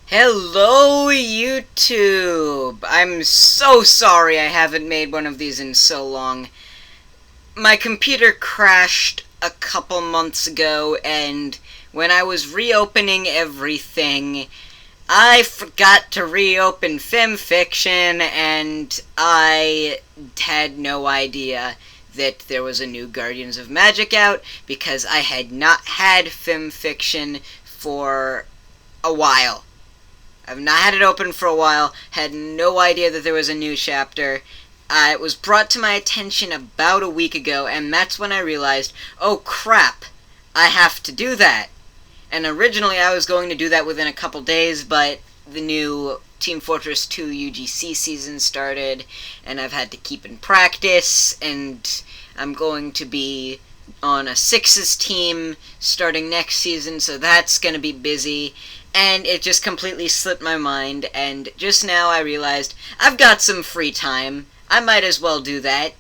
Hello, YouTube! I'm so sorry I haven't made one of these in so long. My computer crashed a couple months ago, and when I was reopening everything, I forgot to reopen Fanfiction, and I had no idea that there was a new Guardians of Magic out, because I had not had Fanfiction for a while. I've not had it open for a while, had no idea that there was a new chapter. It was brought to my attention about a week ago, and that's when I realized, oh crap, I have to do that. And originally I was going to do that within a couple days, but the new Team Fortress 2 UGC season started, and I've had to keep in practice, and I'm going to be on a Sixes team starting next season, so that's going to be busy. And it just completely slipped my mind, and just now I realized I've got some free time. I might as well do that.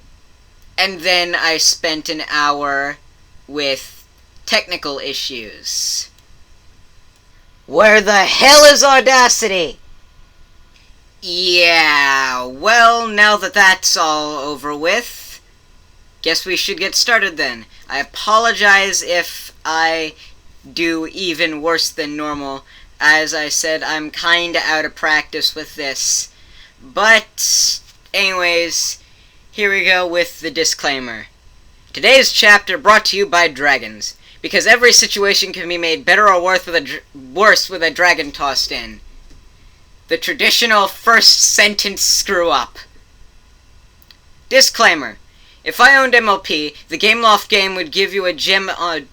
And then I spent an hour with technical issues. Where the hell is Audacity? Yeah, well, now that that's all over with, guess we should get started then. I apologize if I do even worse than normal. As I said, I'm kinda out of practice with this. But, anyways, here we go with the disclaimer. Today's chapter brought to you by dragons, because every situation can be made better or worse with a dragon tossed in. The traditional first sentence screw-up. Disclaimer. If I owned MLP, the Gameloft game would give you a gem on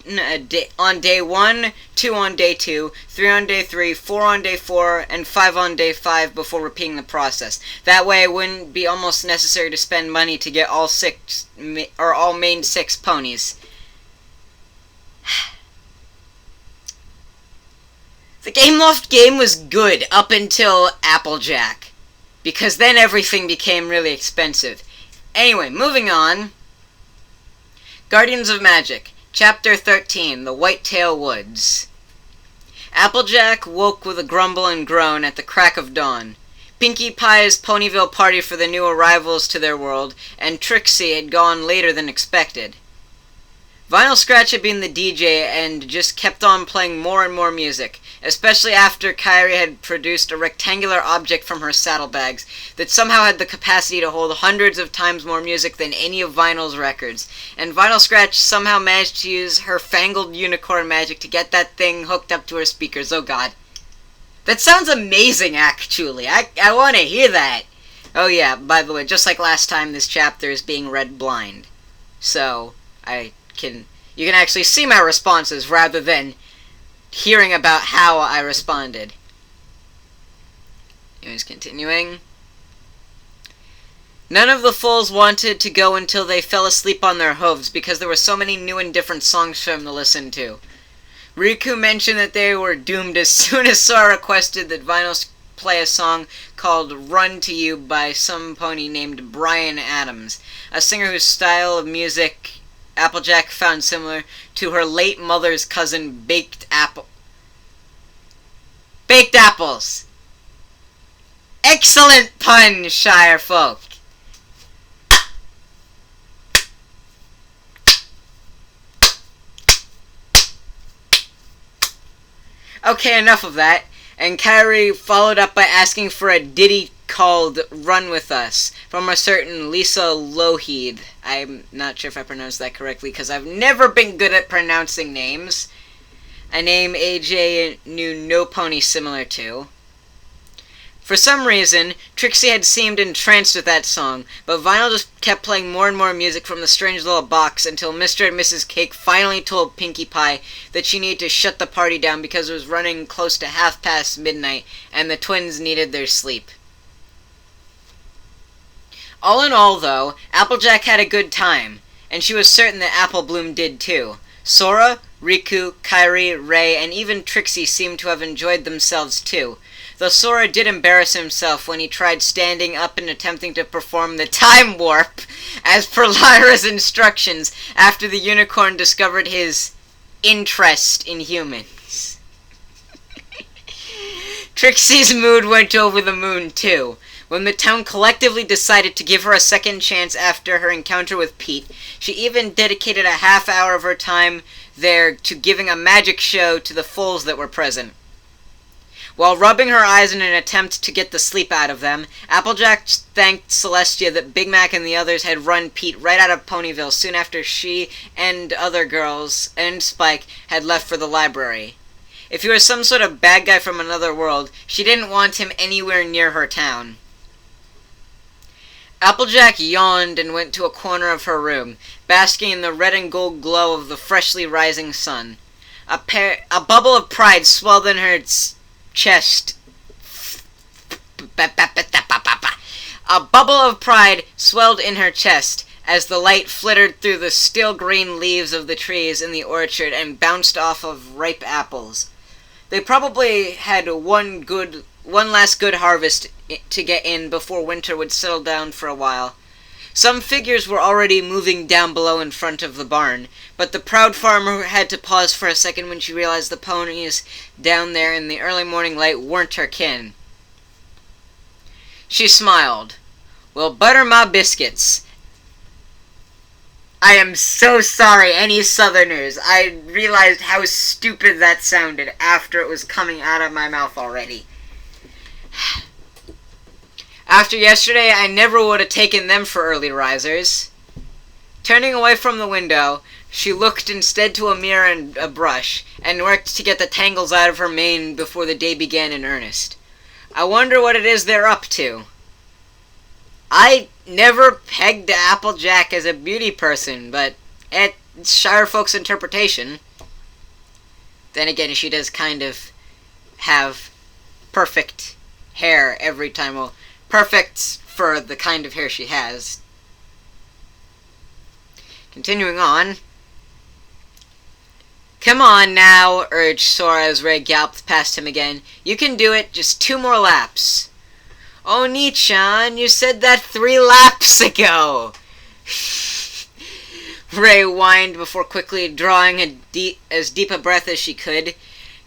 day 1, 2 on day 2, 3 on day 3, 4 on day 4, and 5 on day 5 before repeating the process. That way it wouldn't be almost necessary to spend money to get all main 6 ponies. The Gameloft game was good up until Applejack, because then everything became really expensive. Anyway, moving on. Guardians of Magic, Chapter 13, The Whitetail Woods. Applejack woke with a grumble and groan at the crack of dawn. Pinkie Pie's Ponyville party for the new arrivals to their world, and Trixie had gone later than expected. Vinyl Scratch had been the DJ and just kept on playing more and more music, especially after Kyrie had produced a rectangular object from her saddlebags that somehow had the capacity to hold hundreds of times more music than any of Vinyl's records, and Vinyl Scratch somehow managed to use her fangled unicorn magic to get that thing hooked up to her speakers. Oh god. That sounds amazing, actually. I want to hear that. Oh yeah, by the way, just like last time, this chapter is being read blind. So, you can actually see my responses rather than hearing about how I responded. Anyways, continuing. None of the fools wanted to go until they fell asleep on their hooves because there were so many new and different songs for them to listen to. Riku mentioned that they were doomed as soon as Sora requested that Vinyl play a song called Run to You by some pony named Brian Adams, a singer whose style of music Applejack found similar to her late mother's cousin Baked Apples! Excellent pun, Shire Folk! Okay, enough of that. And Kyrie followed up by asking for a ditty called Run With Us from a certain Lisa Lougheed. I'm not sure if I pronounced that correctly because I've never been good at pronouncing names. A name AJ knew no pony similar to. For some reason, Trixie had seemed entranced with that song, but Vinyl just kept playing more and more music from the strange little box until Mr. and Mrs. Cake finally told Pinkie Pie that she needed to shut the party down because it was running close to midnight and the twins needed their sleep. All in all, though, Applejack had a good time, and she was certain that Apple Bloom did too. Sora, Riku, Kyrie, Ray, and even Trixie seemed to have enjoyed themselves too, though Sora did embarrass himself when he tried standing up and attempting to perform the time warp as per Lyra's instructions after the unicorn discovered his interest in humans. Trixie's mood went over the moon, too. When the town collectively decided to give her a second chance after her encounter with Pete, she even dedicated a half hour of her time there to giving a magic show to the fools that were present. While rubbing her eyes in an attempt to get the sleep out of them, Applejack thanked Celestia that Big Mac and the others had run Pete right out of Ponyville soon after she and other girls and Spike had left for the library. If he was some sort of bad guy from another world, she didn't want him anywhere near her town. Applejack yawned and went to a corner of her room, basking in the red and gold glow of the freshly rising sun. A bubble of pride swelled in her chest. A bubble of pride swelled in her chest as the light flittered through the still green leaves of the trees in the orchard and bounced off of ripe apples. They probably had one last good harvest to get in before winter would settle down for a while. Some figures were already moving down below in front of the barn, but the proud farmer had to pause for a second when she realized the ponies down there in the early morning light weren't her kin. She smiled. "Well, butter my biscuits." I am so sorry, any Southerners. I realized how stupid that sounded after it was coming out of my mouth already. After yesterday, I never would have taken them for early risers. Turning away from the window, she looked instead to a mirror and a brush, and worked to get the tangles out of her mane before the day began in earnest. I wonder what it is they're up to. I never pegged Applejack as a beauty person, but it's Shire Folk's interpretation. Then again, she does kind of have perfect hair every time. Well, perfect for the kind of hair she has. Continuing on. "Come on now," urged Sora as Ray galloped past him again. "You can do it. Just 2 more laps." "Oh, Nichan, you said that 3 laps ago." Ray whined before quickly drawing as deep a breath as she could.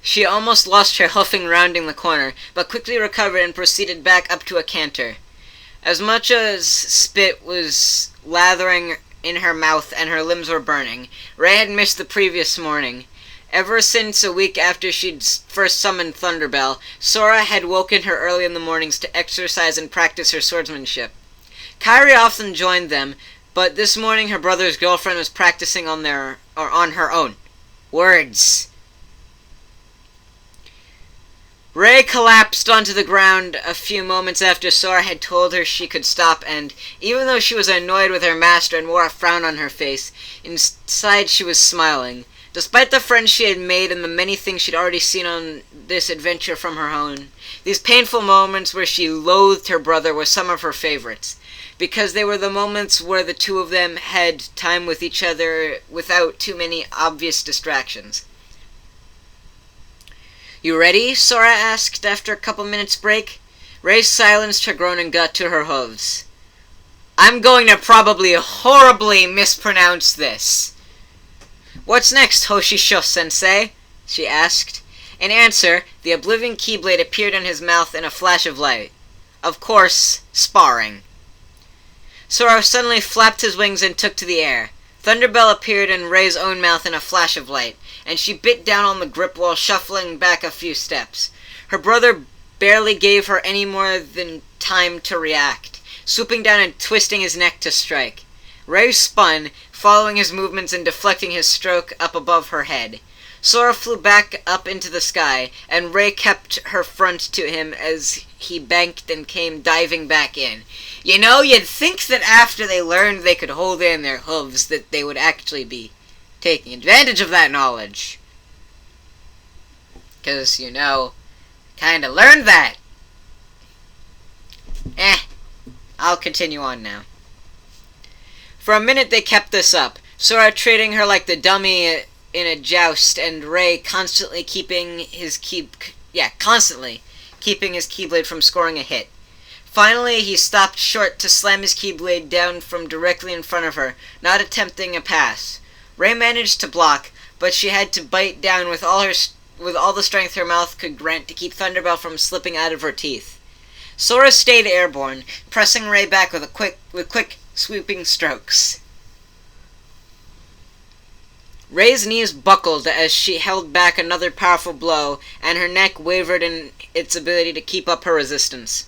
She almost lost her hoofing rounding the corner, but quickly recovered and proceeded back up to a canter. As much as spit was lathering in her mouth and her limbs were burning, Ray had missed the previous morning. Ever since a week after she'd first summoned Thunderbell, Sora had woken her early in the mornings to exercise and practice her swordsmanship. Kairi often joined them, but this morning her brother's girlfriend was practicing on her own. Words. Ray collapsed onto the ground a few moments after Sora had told her she could stop, and even though she was annoyed with her master and wore a frown on her face, inside she was smiling. Despite the friends she had made and the many things she'd already seen on this adventure from her own, these painful moments where she loathed her brother were some of her favorites, because they were the moments where the two of them had time with each other without too many obvious distractions. "You ready?" Sora asked after a couple minutes' break. Ray silenced her groan and got to her hooves. "I'm going to probably horribly mispronounce this." "What's next, Hoshisho-sensei?" she asked. In answer, the Oblivion Keyblade appeared in his mouth in a flash of light. Of course, sparring. Sora suddenly flapped his wings and took to the air. Thunderbell appeared in Ray's own mouth in a flash of light, and she bit down on the grip while shuffling back a few steps. Her brother barely gave her any more than time to react, swooping down and twisting his neck to strike. Ray spun, following his movements and deflecting his stroke up above her head. Sora flew back up into the sky, and Ray kept her front to him as he banked and came diving back in. You know, you'd think that after they learned they could hold in their hooves that they would actually be taking advantage of that knowledge. 'Cause, you know, kinda learned that. I'll continue on now. For a minute they kept this up, Sora treating her like the dummy in a joust, and Ray constantly keeping his Keyblade from scoring a hit. Finally, he stopped short to slam his Keyblade down from directly in front of her, not attempting a pass. Ray managed to block, but she had to bite down with all her with all the strength her mouth could grant to keep Thunderbell from slipping out of her teeth. Sora stayed airborne, pressing Ray back with quick, sweeping strokes. Ray's knees buckled as she held back another powerful blow, and her neck wavered in its ability to keep up her resistance.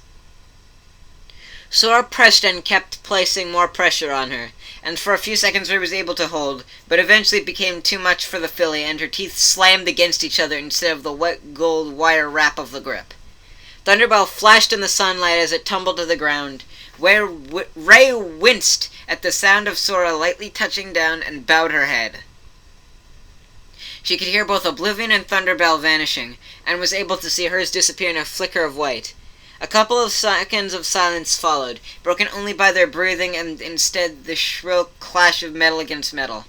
Sora pressed and kept placing more pressure on her, and for a few seconds Ray was able to hold, but eventually it became too much for the filly, and her teeth slammed against each other instead of the wet gold wire wrap of the grip. Thunderbell flashed in the sunlight as it tumbled to the ground. Ray winced at the sound of Sora lightly touching down and bowed her head. She could hear both Oblivion and Thunderbell vanishing, and was able to see hers disappear in a flicker of white. A couple of seconds of silence followed, broken only by their breathing and instead the shrill clash of metal against metal.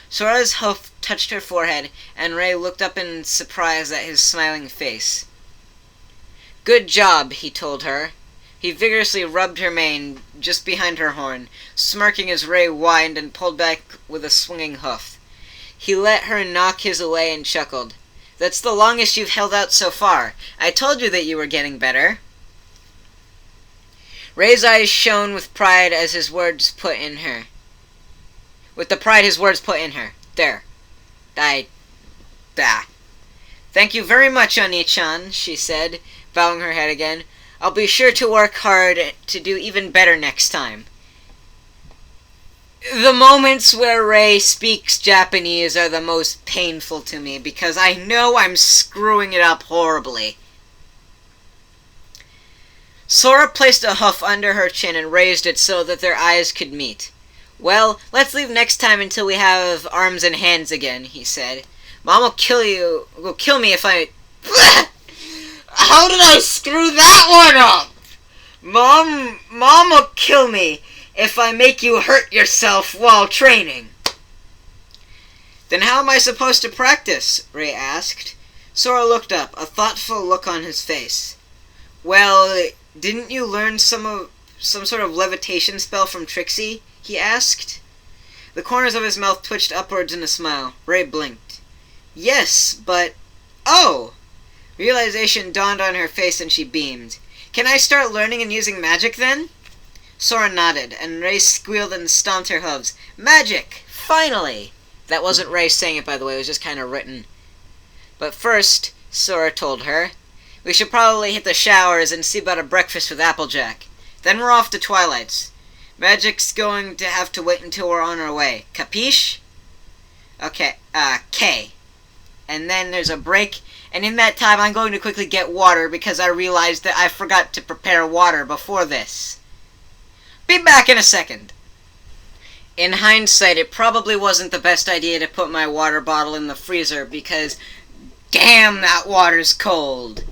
Sora's hoof touched her forehead, and Ray looked up in surprise at his smiling face. "Good job," he told her. He vigorously rubbed her mane just behind her horn, smirking as Ray whined and pulled back with a swinging hoof. He let her knock his away and chuckled. "That's the longest you've held out so far. I told you that you were getting better." Ray's eyes shone with pride as his words put in her. With the pride his words put in her. "There. Thank you very much, Oni-chan," she said, bowing her head again. "I'll be sure to work hard to do even better next time." The moments where Ray speaks Japanese are the most painful to me because I know I'm screwing it up horribly. Sora placed a hoof under her chin and raised it so that their eyes could meet. "Well, let's leave next time until we have arms and hands again," he said. "Mom will kill me if I..." How did I screw that one up? Mom will kill me if I make you hurt yourself while training." "Then how am I supposed to practice?" Ray asked. Sora looked up, a thoughtful look on his face. "Well, didn't you learn some sort of levitation spell from Trixie?" he asked. The corners of his mouth twitched upwards in a smile. Ray blinked. "Yes, but..." "Oh!" Realization dawned on her face and she beamed. "Can I start learning and using magic then?" Sora nodded, and Ray squealed and stomped her hooves. "Magic! Finally!" That wasn't Ray saying it, by the way, it was just kind of written. "But first," Sora told her, "we should probably hit the showers and see about a breakfast with Applejack. Then we're off to Twilight's. Magic's going to have to wait until we're on our way. Capiche?" "Okay, K. And then there's a break, and in that time I'm going to quickly get water because I realized that I forgot to prepare water before this. Be back in a second." In hindsight, it probably wasn't the best idea to put my water bottle in the freezer because damn, that water's cold.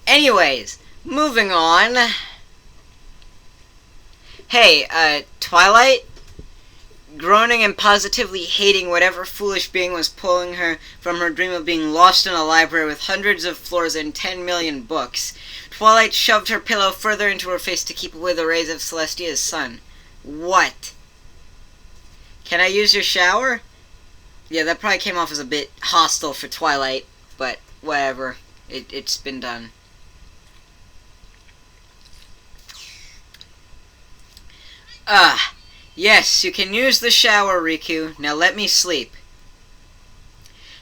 Anyways, moving on. "Hey, Twilight?" Groaning and positively hating whatever foolish being was pulling her from her dream of being lost in a library with hundreds of floors and 10 million books, Twilight shoved her pillow further into her face to keep away the rays of Celestia's sun. "What?" "Can I use your shower?" Yeah, that probably came off as a bit hostile for Twilight, but whatever. It's been done. Yes, you can use the shower, Riku. Now let me sleep."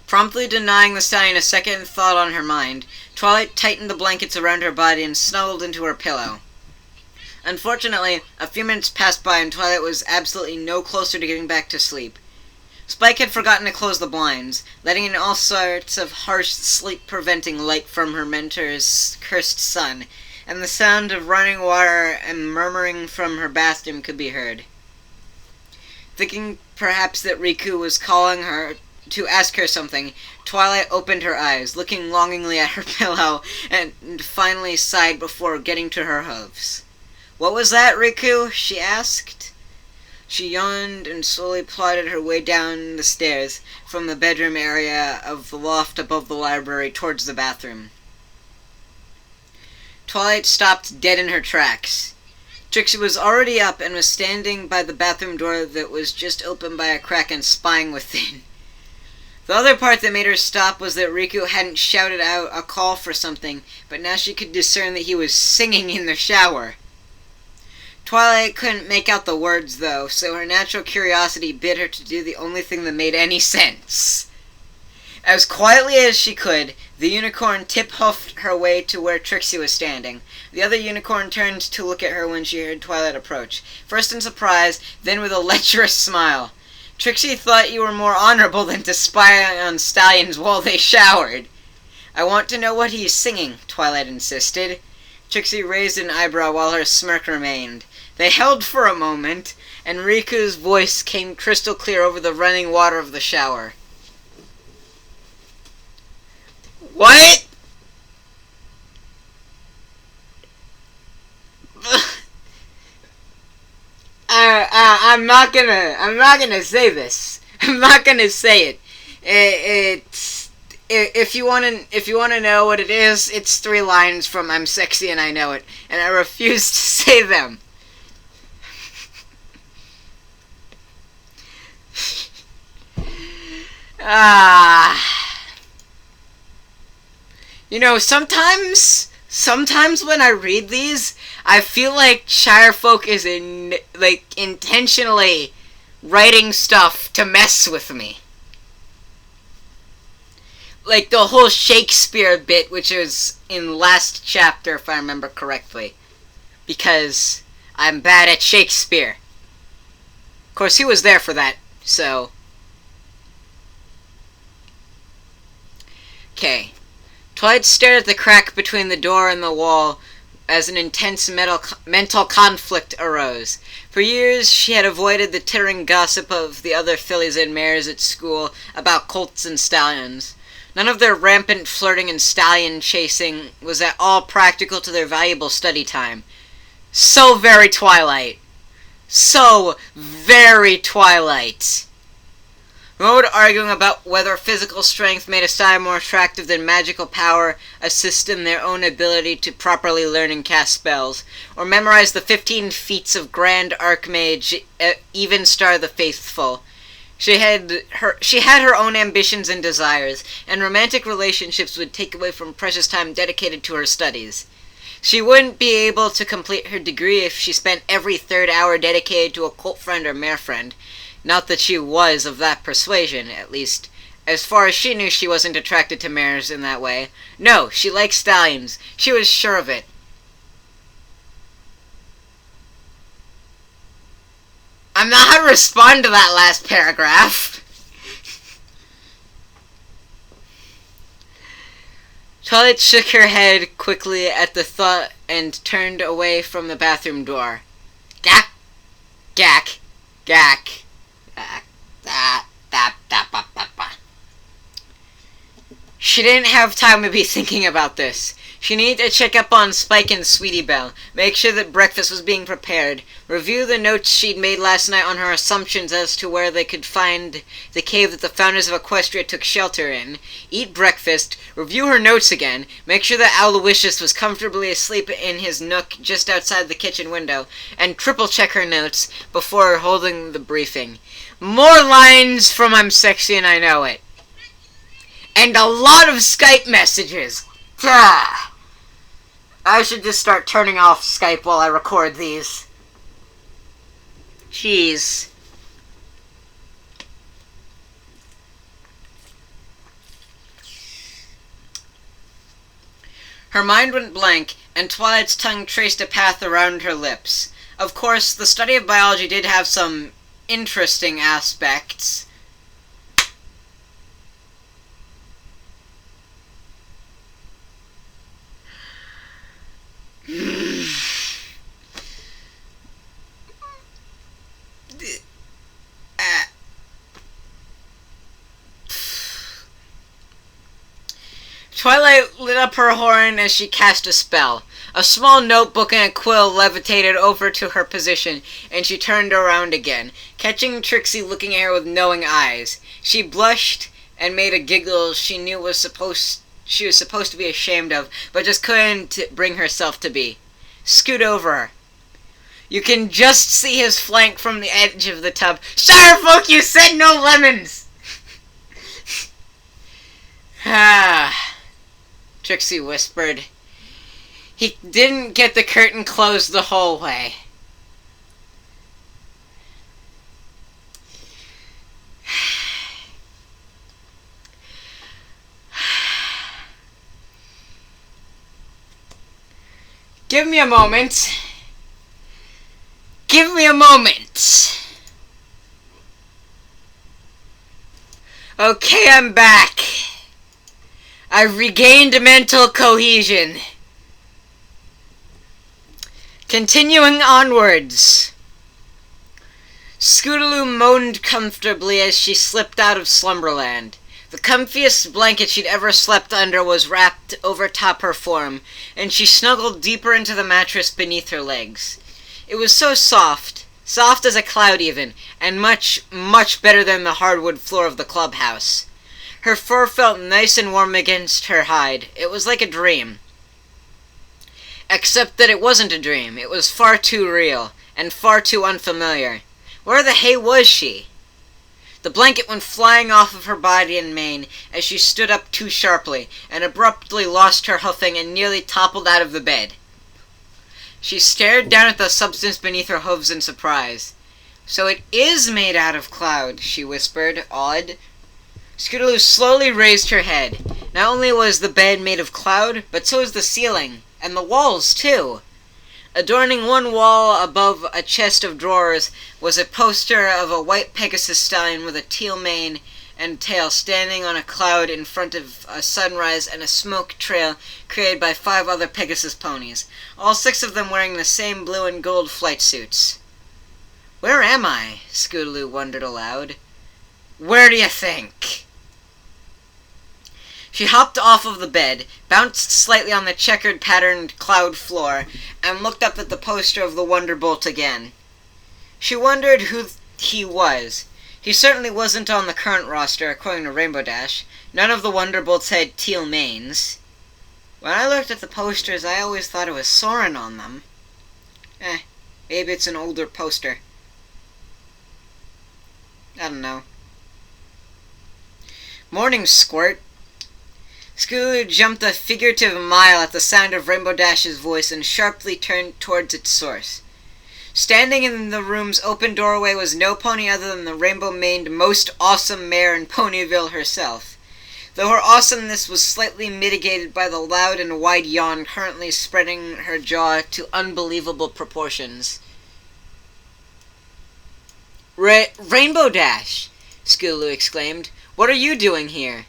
Promptly denying the stallion a second thought on her mind, Twilight tightened the blankets around her body and snuggled into her pillow. Unfortunately, a few minutes passed by and Twilight was absolutely no closer to getting back to sleep. Spike had forgotten to close the blinds, letting in all sorts of harsh, sleep-preventing light from her mentor's cursed sun, and the sound of running water and murmuring from her bathroom could be heard. Thinking perhaps that Riku was calling her to ask her something, Twilight opened her eyes, looking longingly at her pillow, and finally sighed before getting to her hooves. "What was that, Riku?" she asked. She yawned and slowly plodded her way down the stairs from the bedroom area of the loft above the library towards the bathroom. Twilight stopped dead in her tracks. Trixie was already up and was standing by the bathroom door that was just opened by a crack and spying within. The other part that made her stop was that Riku hadn't shouted out a call for something, but now she could discern that he was singing in the shower. Twilight couldn't make out the words, though, so her natural curiosity bid her to do the only thing that made any sense. As quietly as she could, the unicorn tip-hoofed her way to where Trixie was standing. The other unicorn turned to look at her when she heard Twilight approach, first in surprise, then with a lecherous smile. Trixie thought you were more honorable than to spy on stallions while they showered. I want to know what he's singing, Twilight insisted. Trixie raised an eyebrow while her smirk remained. They held for a moment, and Riku's voice came crystal clear over the running water of the shower. What? I'm not gonna say this. I'm not gonna say it. If you wanna know what it is, it's 3 lines from "I'm Sexy and I Know It," and I refuse to say them. You know, sometimes when I read these, I feel like Shire Folk is intentionally writing stuff to mess with me. Like the whole Shakespeare bit, which is in last chapter, if I remember correctly. Because I'm bad at Shakespeare. Of course, he was there for that, so... Okay. Twilight stared at the crack between the door and the wall as an intense mental conflict arose. For years, she had avoided the tittering gossip of the other fillies and mares at school about colts and stallions. None of their rampant flirting and stallion chasing was at all practical to their valuable study time. So very Twilight. So very Twilight. What would arguing about whether physical strength made a style more attractive than magical power assist in their own ability to properly learn and cast spells, or memorize the 15 feats of Grand Archmage Evenstar the Faithful? She had her own ambitions and desires, and romantic relationships would take away from precious time dedicated to her studies. She wouldn't be able to complete her degree if she spent every third hour dedicated to a cult friend or mare friend. Not that she was of that persuasion, at least. As far as she knew, she wasn't attracted to mares in that way. No, she liked stallions. She was sure of it. I'm not going to respond to that last paragraph. Twilight shook her head quickly at the thought and turned away from the bathroom door. Gack! Gack! Gack! She didn't have time to be thinking about this. She needed to check up on Spike and Sweetie Belle, make sure that breakfast was being prepared, review the notes she'd made last night on her assumptions as to where they could find the cave that the founders of Equestria took shelter in, eat breakfast, review her notes again, make sure that Aloysius was comfortably asleep in his nook just outside the kitchen window, and triple-check her notes before holding the briefing. More lines from "I'm Sexy and I Know It." And a lot of Skype messages. I should just start turning off Skype while I record these. Jeez. Her mind went blank, and Twilight's tongue traced a path around her lips. Of course, the study of biology did have some interesting aspects. Twilight lit up her horn as she cast a spell. A small notebook and a quill levitated over to her position, and she turned around again, catching Trixie looking at her with knowing eyes. She blushed and made a giggle she knew she was supposed to be ashamed of, but just couldn't bring herself to be. Scoot over her. You can just see his flank from the edge of the tub. Shire Folk, you said no lemons! Ah, Trixie whispered. He didn't get the curtain closed the whole way. Give me a moment. Give me a moment. Okay, I'm back. I've regained mental cohesion. Continuing onwards. Scootaloo moaned comfortably as she slipped out of slumberland. The comfiest blanket she'd ever slept under was wrapped over top her form, and she snuggled deeper into the mattress beneath her legs. It was so soft, soft as a cloud even, and much, much better than the hardwood floor of the clubhouse. Her fur felt nice and warm against her hide. It was like a dream. Except that it wasn't a dream. It was far too real, and far too unfamiliar. Where the hay was she? The blanket went flying off of her body and mane as she stood up too sharply, and abruptly lost her hoofing and nearly toppled out of the bed. She stared down at the substance beneath her hooves in surprise. "So it is made out of cloud," she whispered, awed. Scootaloo slowly raised her head. Not only was the bed made of cloud, but so was the ceiling, and the walls, too. Adorning one wall above a chest of drawers was a poster of a white Pegasus stallion with a teal mane and tail standing on a cloud in front of a sunrise and a smoke trail created by 5 other Pegasus ponies, all 6 of them wearing the same blue and gold flight suits. "Where am I?" Scootaloo wondered aloud. "Where do you think?" She hopped off of the bed, bounced slightly on the checkered patterned cloud floor, and looked up at the poster of the Wonderbolt again. She wondered who he was. He certainly wasn't on the current roster, according to Rainbow Dash. None of the Wonderbolts had teal manes. When I looked at the posters, I always thought it was Soren on them. Maybe it's an older poster. I don't know. "Morning, Squirt." Scootaloo jumped a figurative mile at the sound of Rainbow Dash's voice and sharply turned towards its source. Standing in the room's open doorway was no pony other than the rainbow-maned most awesome mare in Ponyville herself, though her awesomeness was slightly mitigated by the loud and wide yawn currently spreading her jaw to unbelievable proportions. "Rainbow Dash!" Scootaloo exclaimed. "What are you doing here?"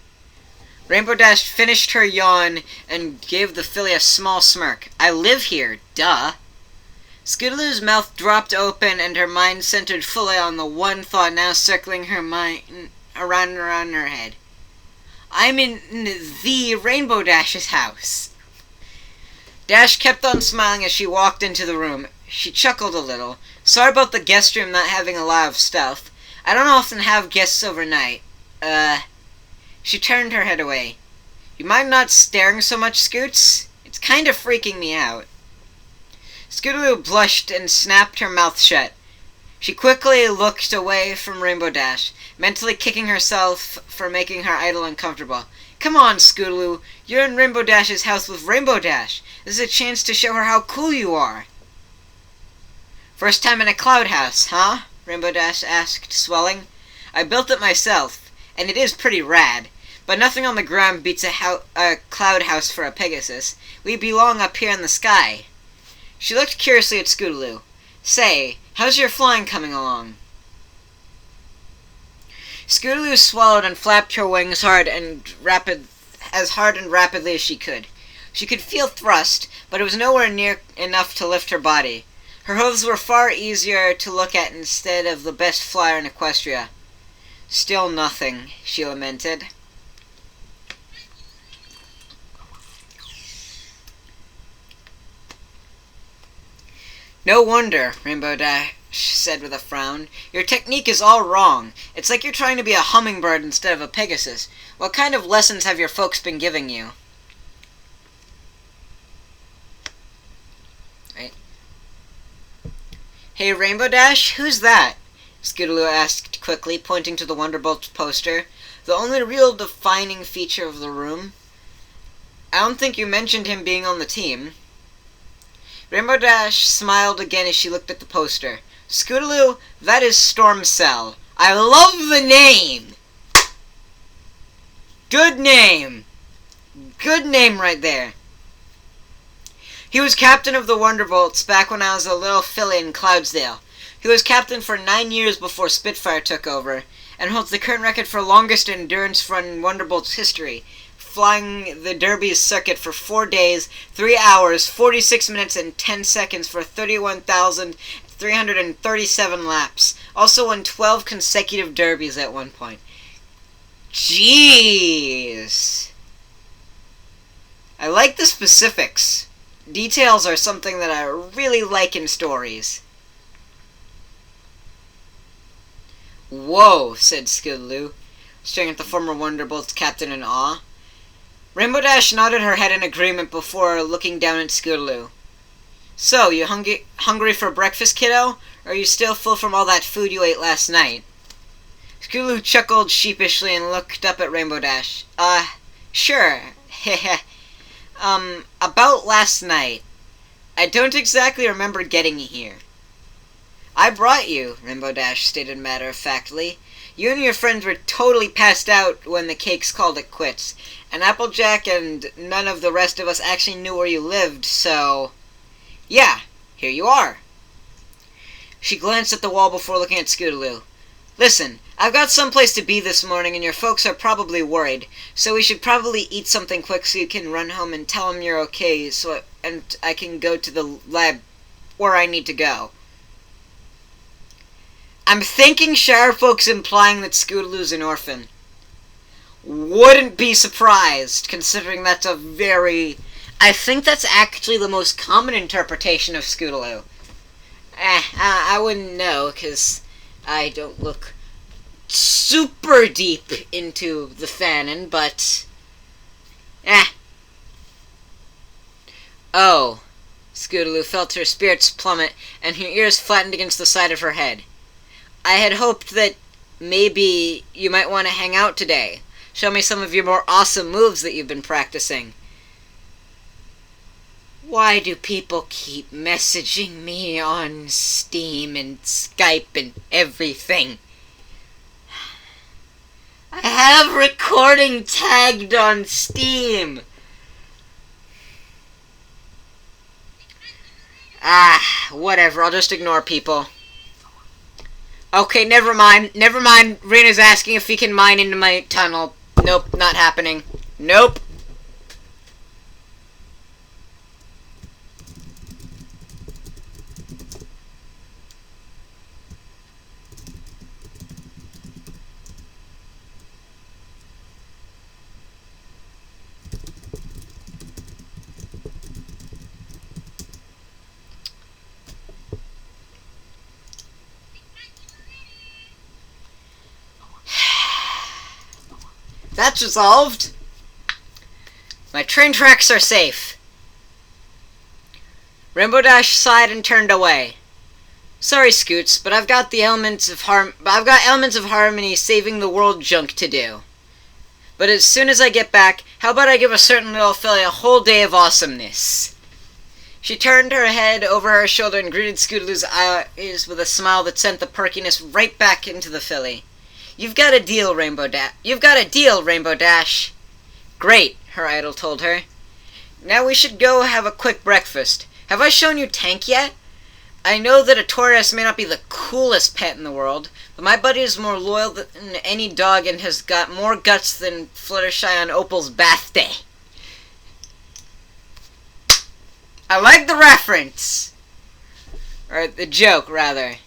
Rainbow Dash finished her yawn and gave the filly a small smirk. "I live here, duh." Scootaloo's mouth dropped open and her mind centered fully on the one thought now circling her mind around her head. "I'm in the Rainbow Dash's house." Dash kept on smiling as she walked into the room. She chuckled a little. "Sorry about the guest room not having a lot of stuff. I don't often have guests overnight. She turned her head away. "You mind not staring so much, Scoots? It's kind of freaking me out." Scootaloo blushed and snapped her mouth shut. She quickly looked away from Rainbow Dash, mentally kicking herself for making her idol uncomfortable. "Come on, Scootaloo. You're in Rainbow Dash's house with Rainbow Dash. This is a chance to show her how cool you are." "First time in a cloud house, huh?" Rainbow Dash asked, swelling. "I built it myself, and it is pretty rad. But nothing on the ground beats a cloud house for a Pegasus. We belong up here in the sky." She looked curiously at Scootaloo. "Say, how's your flying coming along?" Scootaloo swallowed and flapped her wings as hard and rapidly as she could. She could feel thrust, but it was nowhere near enough to lift her body. Her hooves were far easier to look at instead of the best flyer in Equestria. "Still nothing," she lamented. "No wonder," Rainbow Dash said with a frown. "Your technique is all wrong. It's like you're trying to be a hummingbird instead of a Pegasus. What kind of lessons have your folks been giving you?" Right. "Hey, Rainbow Dash, who's that?" Scootaloo asked quickly, pointing to the Wonderbolt poster. the only real defining feature of the room. I don't think you mentioned him being on the team. Rainbow Dash smiled again as she looked at the poster. Scootaloo, that is Stormcell. I love the name! Good name! Good name right there. He was captain of the Wonderbolts back when I was a little filly in Cloudsdale. He was captain for 9 years before Spitfire took over, and holds the current record for longest endurance run in Wonderbolt's history, flying the Derby's circuit for 4 days, 3 hours, 46 minutes, and 10 seconds for 31,337 laps. Also won 12 consecutive Derbies at one point. Jeez. I like the specifics. Details are something that I really like in stories. Whoa, said Scootaloo, staring at the former Wonderbolt's captain in awe. Rainbow Dash nodded her head in agreement before looking down at Scootaloo. So, you hungry for breakfast, kiddo? Or are you still full from all that food you ate last night? Scootaloo chuckled sheepishly and looked up at Rainbow Dash. Sure. Heh. About last night. I don't exactly remember getting here. I brought you, Rainbow Dash stated matter-of-factly. You and your friends were totally passed out when the cakes called it quits, and Applejack and none of the rest of us actually knew where you lived, so... yeah, here you are. She glanced at the wall before looking at Scootaloo. Listen, I've got someplace to be this morning and your folks are probably worried, so we should probably eat something quick so you can run home and tell them you're okay, and I can go to the lab where I need to go. I'm thinking Shire Folk's implying that Scootaloo's an orphan. Wouldn't be surprised, considering that's a very... I think that's actually the most common interpretation of Scootaloo. I wouldn't know, because I don't look super deep into the fanon, but... Oh. Scootaloo felt her spirits plummet, and her ears flattened against the side of her head. I had hoped that maybe you might want to hang out today. Show me some of your more awesome moves that you've been practicing. Why do people keep messaging me on Steam and Skype and everything? I have recording tagged on Steam. Whatever, I'll just ignore people. Okay, never mind. Rena's asking if he can mine into my tunnel. Nope, not happening. Nope. That's resolved. My train tracks are safe. Rainbow Dash sighed and turned away. Sorry, Scoots, but I've got elements of harmony saving the world junk to do. But as soon as I get back, how about I give a certain little filly a whole day of awesomeness? She turned her head over her shoulder and greeted Scootaloo's eyes with a smile that sent the perkiness right back into the filly. You've got a deal, Rainbow Dash. Great, her idol told her. Now we should go have a quick breakfast. Have I shown you Tank yet? I know that a Taurus may not be the coolest pet in the world, but my buddy is more loyal than any dog and has got more guts than Fluttershy on Opal's bath day. I like the reference. Or the joke, rather.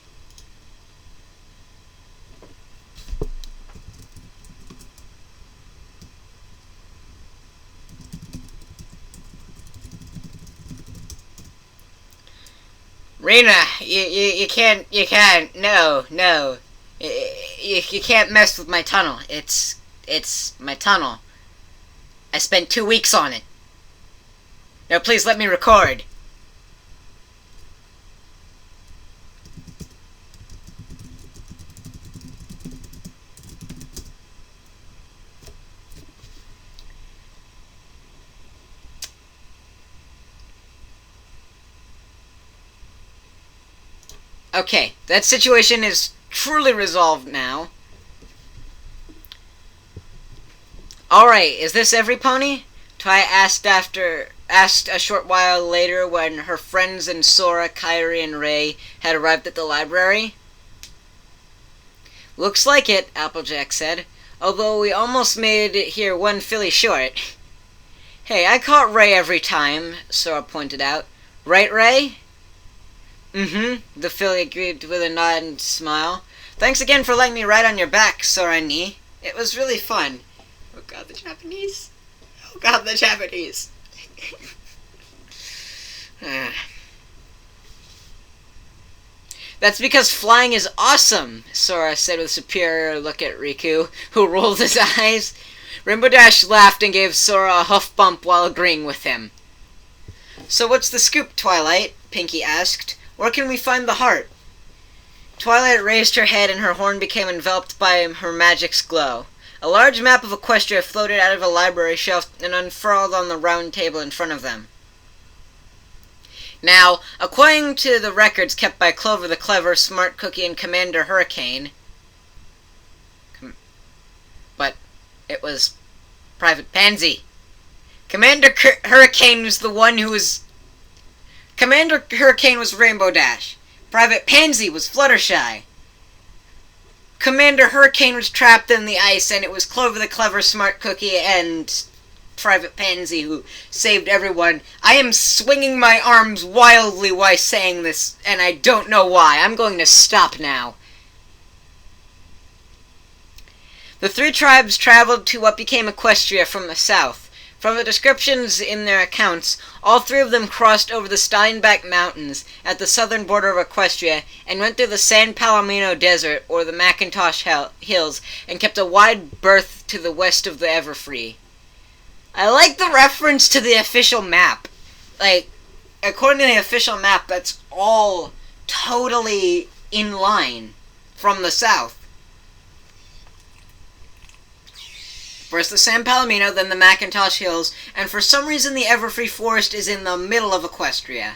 Rena, you can't, no. You can't mess with my tunnel. It's my tunnel. I spent 2 weeks on it. Now please let me record. Okay, that situation is truly resolved now. Alright, is this every pony? Twy asked a short while later when her friends and Sora, Kyrie, and Ray had arrived at the library. Looks like it, Applejack said, although we almost made it here one filly short. Hey, I caught Ray every time, Sora pointed out. Right, Ray? Mm-hmm, the filly agreed with a nod and smile. Thanks again for letting me ride on your back, Sora and Nee. It was really fun. Oh god, the Japanese. Oh god, the Japanese. That's because flying is awesome, Sora said with a superior look at Riku, who rolled his eyes. Rainbow Dash laughed and gave Sora a huff bump while agreeing with him. So what's the scoop, Twilight? Pinkie asked. Where can we find the heart? Twilight raised her head and her horn became enveloped by her magic's glow. A large map of Equestria floated out of a library shelf and unfurled on the round table in front of them. Now, according to the records kept by Clover the Clever, Smart Cookie, and Commander Hurricane... But it was Private Pansy. Commander Hurricane was the one who was... Commander Hurricane was Rainbow Dash. Private Pansy was Fluttershy. Commander Hurricane was trapped in the ice, and it was Clover the Clever, Smart Cookie, and Private Pansy who saved everyone. I am swinging my arms wildly while saying this, and I don't know why. I'm going to stop now. The three tribes traveled to what became Equestria from the south. From the descriptions in their accounts, all three of them crossed over the Steinbach Mountains at the southern border of Equestria and went through the San Palomino Desert or the Macintosh Hills and kept a wide berth to the west of the Everfree. I like the reference to the official map. Like, according to the official map, that's all totally in line from the south. First the San Palomino, then the Macintosh Hills, and for some reason the Everfree Forest is in the middle of Equestria.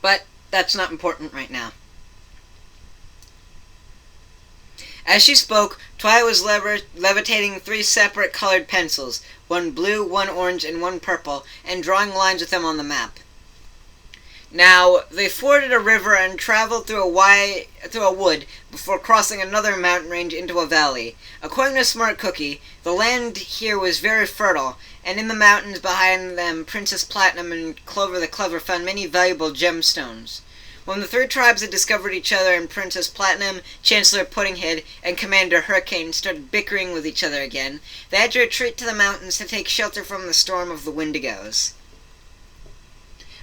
But that's not important right now. As she spoke, Twilight was levitating 3 separate colored pencils, one blue, one orange, and one purple, and drawing lines with them on the map. Now, they forded a river and traveled through a wood before crossing another mountain range into a valley. According to Smart Cookie, the land here was very fertile, and in the mountains behind them, Princess Platinum and Clover the Clever found many valuable gemstones. When the three tribes had discovered each other and Princess Platinum, Chancellor Puddinghead, and Commander Hurricane started bickering with each other again, they had to retreat to the mountains to take shelter from the storm of the Wendigos.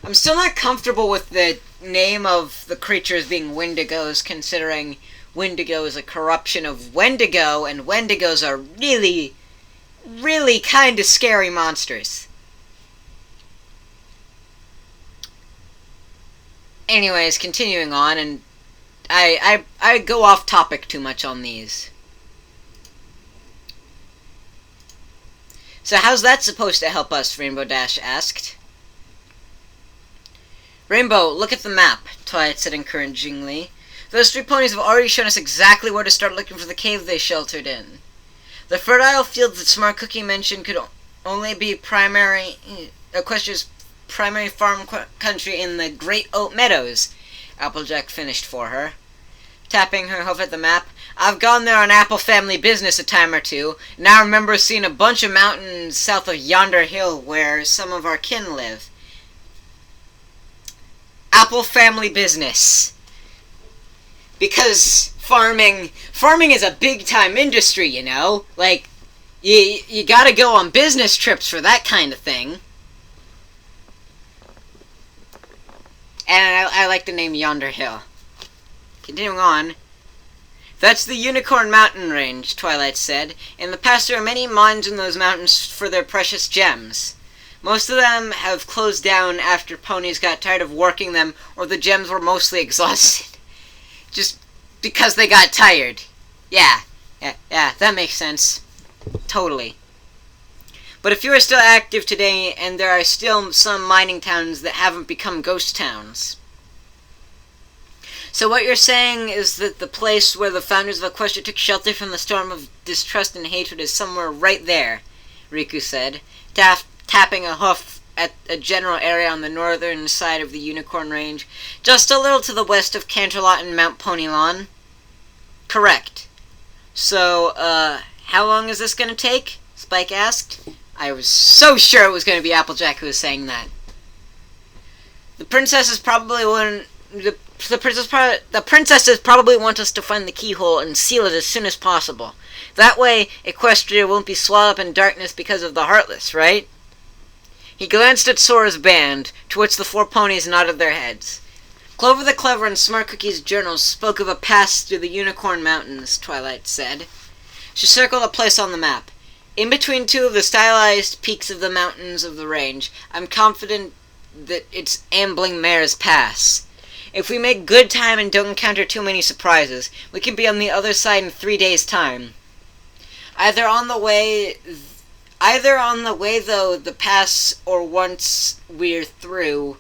I'm still not comfortable with the name of the creatures being Wendigos, considering Wendigo is a corruption of Wendigo, and Wendigos are really, really kind of scary monsters. Anyways, continuing on, and I go off topic too much on these. So how's that supposed to help us? Rainbow Dash asked. Rainbow, look at the map, Twilight said encouragingly. Those 3 ponies have already shown us exactly where to start looking for the cave they sheltered in. The fertile fields that Smart Cookie mentioned could only be Equestria's primary farm country in the Great Oat Meadows, Applejack finished for her. Tapping her hoof at the map, I've gone there on Apple family business a time or two, and I remember seeing a bunch of mountains south of yonder hill where some of our kin live. Apple family business. Because farming is a big time industry, you know? Like, you gotta go on business trips for that kind of thing. And I like the name Yonder Hill. Continuing on. That's the Unicorn Mountain Range, Twilight said. In the past there are many mines in those mountains for their precious gems. Most of them have closed down after ponies got tired of working them, or the gems were mostly exhausted. Just because they got tired. Yeah, that makes sense. Totally. But if you are still active today, and there are still some mining towns that haven't become ghost towns. So what you're saying is that the place where the founders of Equestria took shelter from the storm of distrust and hatred is somewhere right there, Riku said, tapping a hoof at a general area on the northern side of the Unicorn Range, just a little to the west of Canterlot and Mount Ponylawn. Correct. So, how long is this going to take? Spike asked. I was so sure it was going to be Applejack who was saying that. The princesses probably want us to find the keyhole and seal it as soon as possible. That way, Equestria won't be swallowed up in darkness because of the Heartless, right? He glanced at Sora's band, to which the 4 ponies nodded their heads. Clover the Clever and Smart Cookie's journals spoke of a pass through the Unicorn Mountains, Twilight said. She circled a place on the map. In between 2 of the stylized peaks of the mountains of the range, I'm confident that it's Ambling Mare's Pass. If we make good time and don't encounter too many surprises, we can be on the other side in 3 days' time. Either on the way, though, the pass, or once we're through.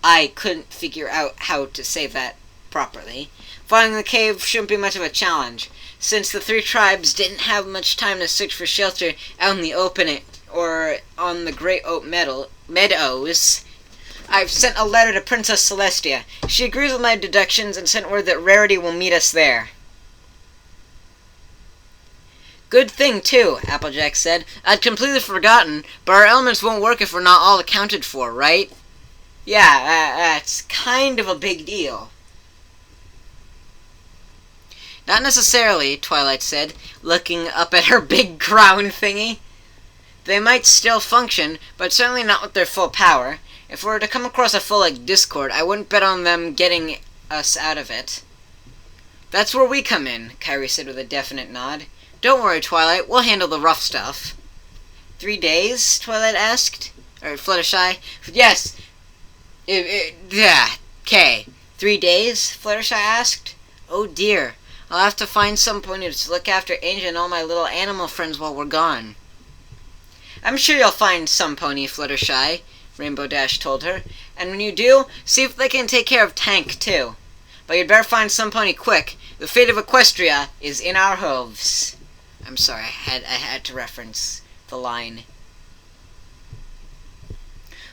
I couldn't figure out how to say that properly. Finding the cave shouldn't be much of a challenge, since the 3 tribes didn't have much time to search for shelter out in the open or on the Great Oak Meadows. I've sent a letter to Princess Celestia. She agrees with my deductions and sent word that Rarity will meet us there. Good thing, too, Applejack said. I'd completely forgotten, but our elements won't work if we're not all accounted for, right? Yeah, that's kind of a big deal. Not necessarily, Twilight said, looking up at her big crown thingy. They might still function, but certainly not with their full power. If we were to come across a foe like Discord, I wouldn't bet on them getting us out of it. That's where we come in, Kairi said with a definite nod. Don't worry, Twilight, we'll handle the rough stuff. 3 days? Twilight asked. Or Fluttershy. Yes. Yeah. Okay. 3 days? Fluttershy asked. Oh dear. I'll have to find some pony to look after Angel and all my little animal friends while we're gone. I'm sure you'll find some pony, Fluttershy, Rainbow Dash told her. And when you do, see if they can take care of Tank, too. But you'd better find some pony quick. The fate of Equestria is in our hooves. I'm sorry, I had to reference the line.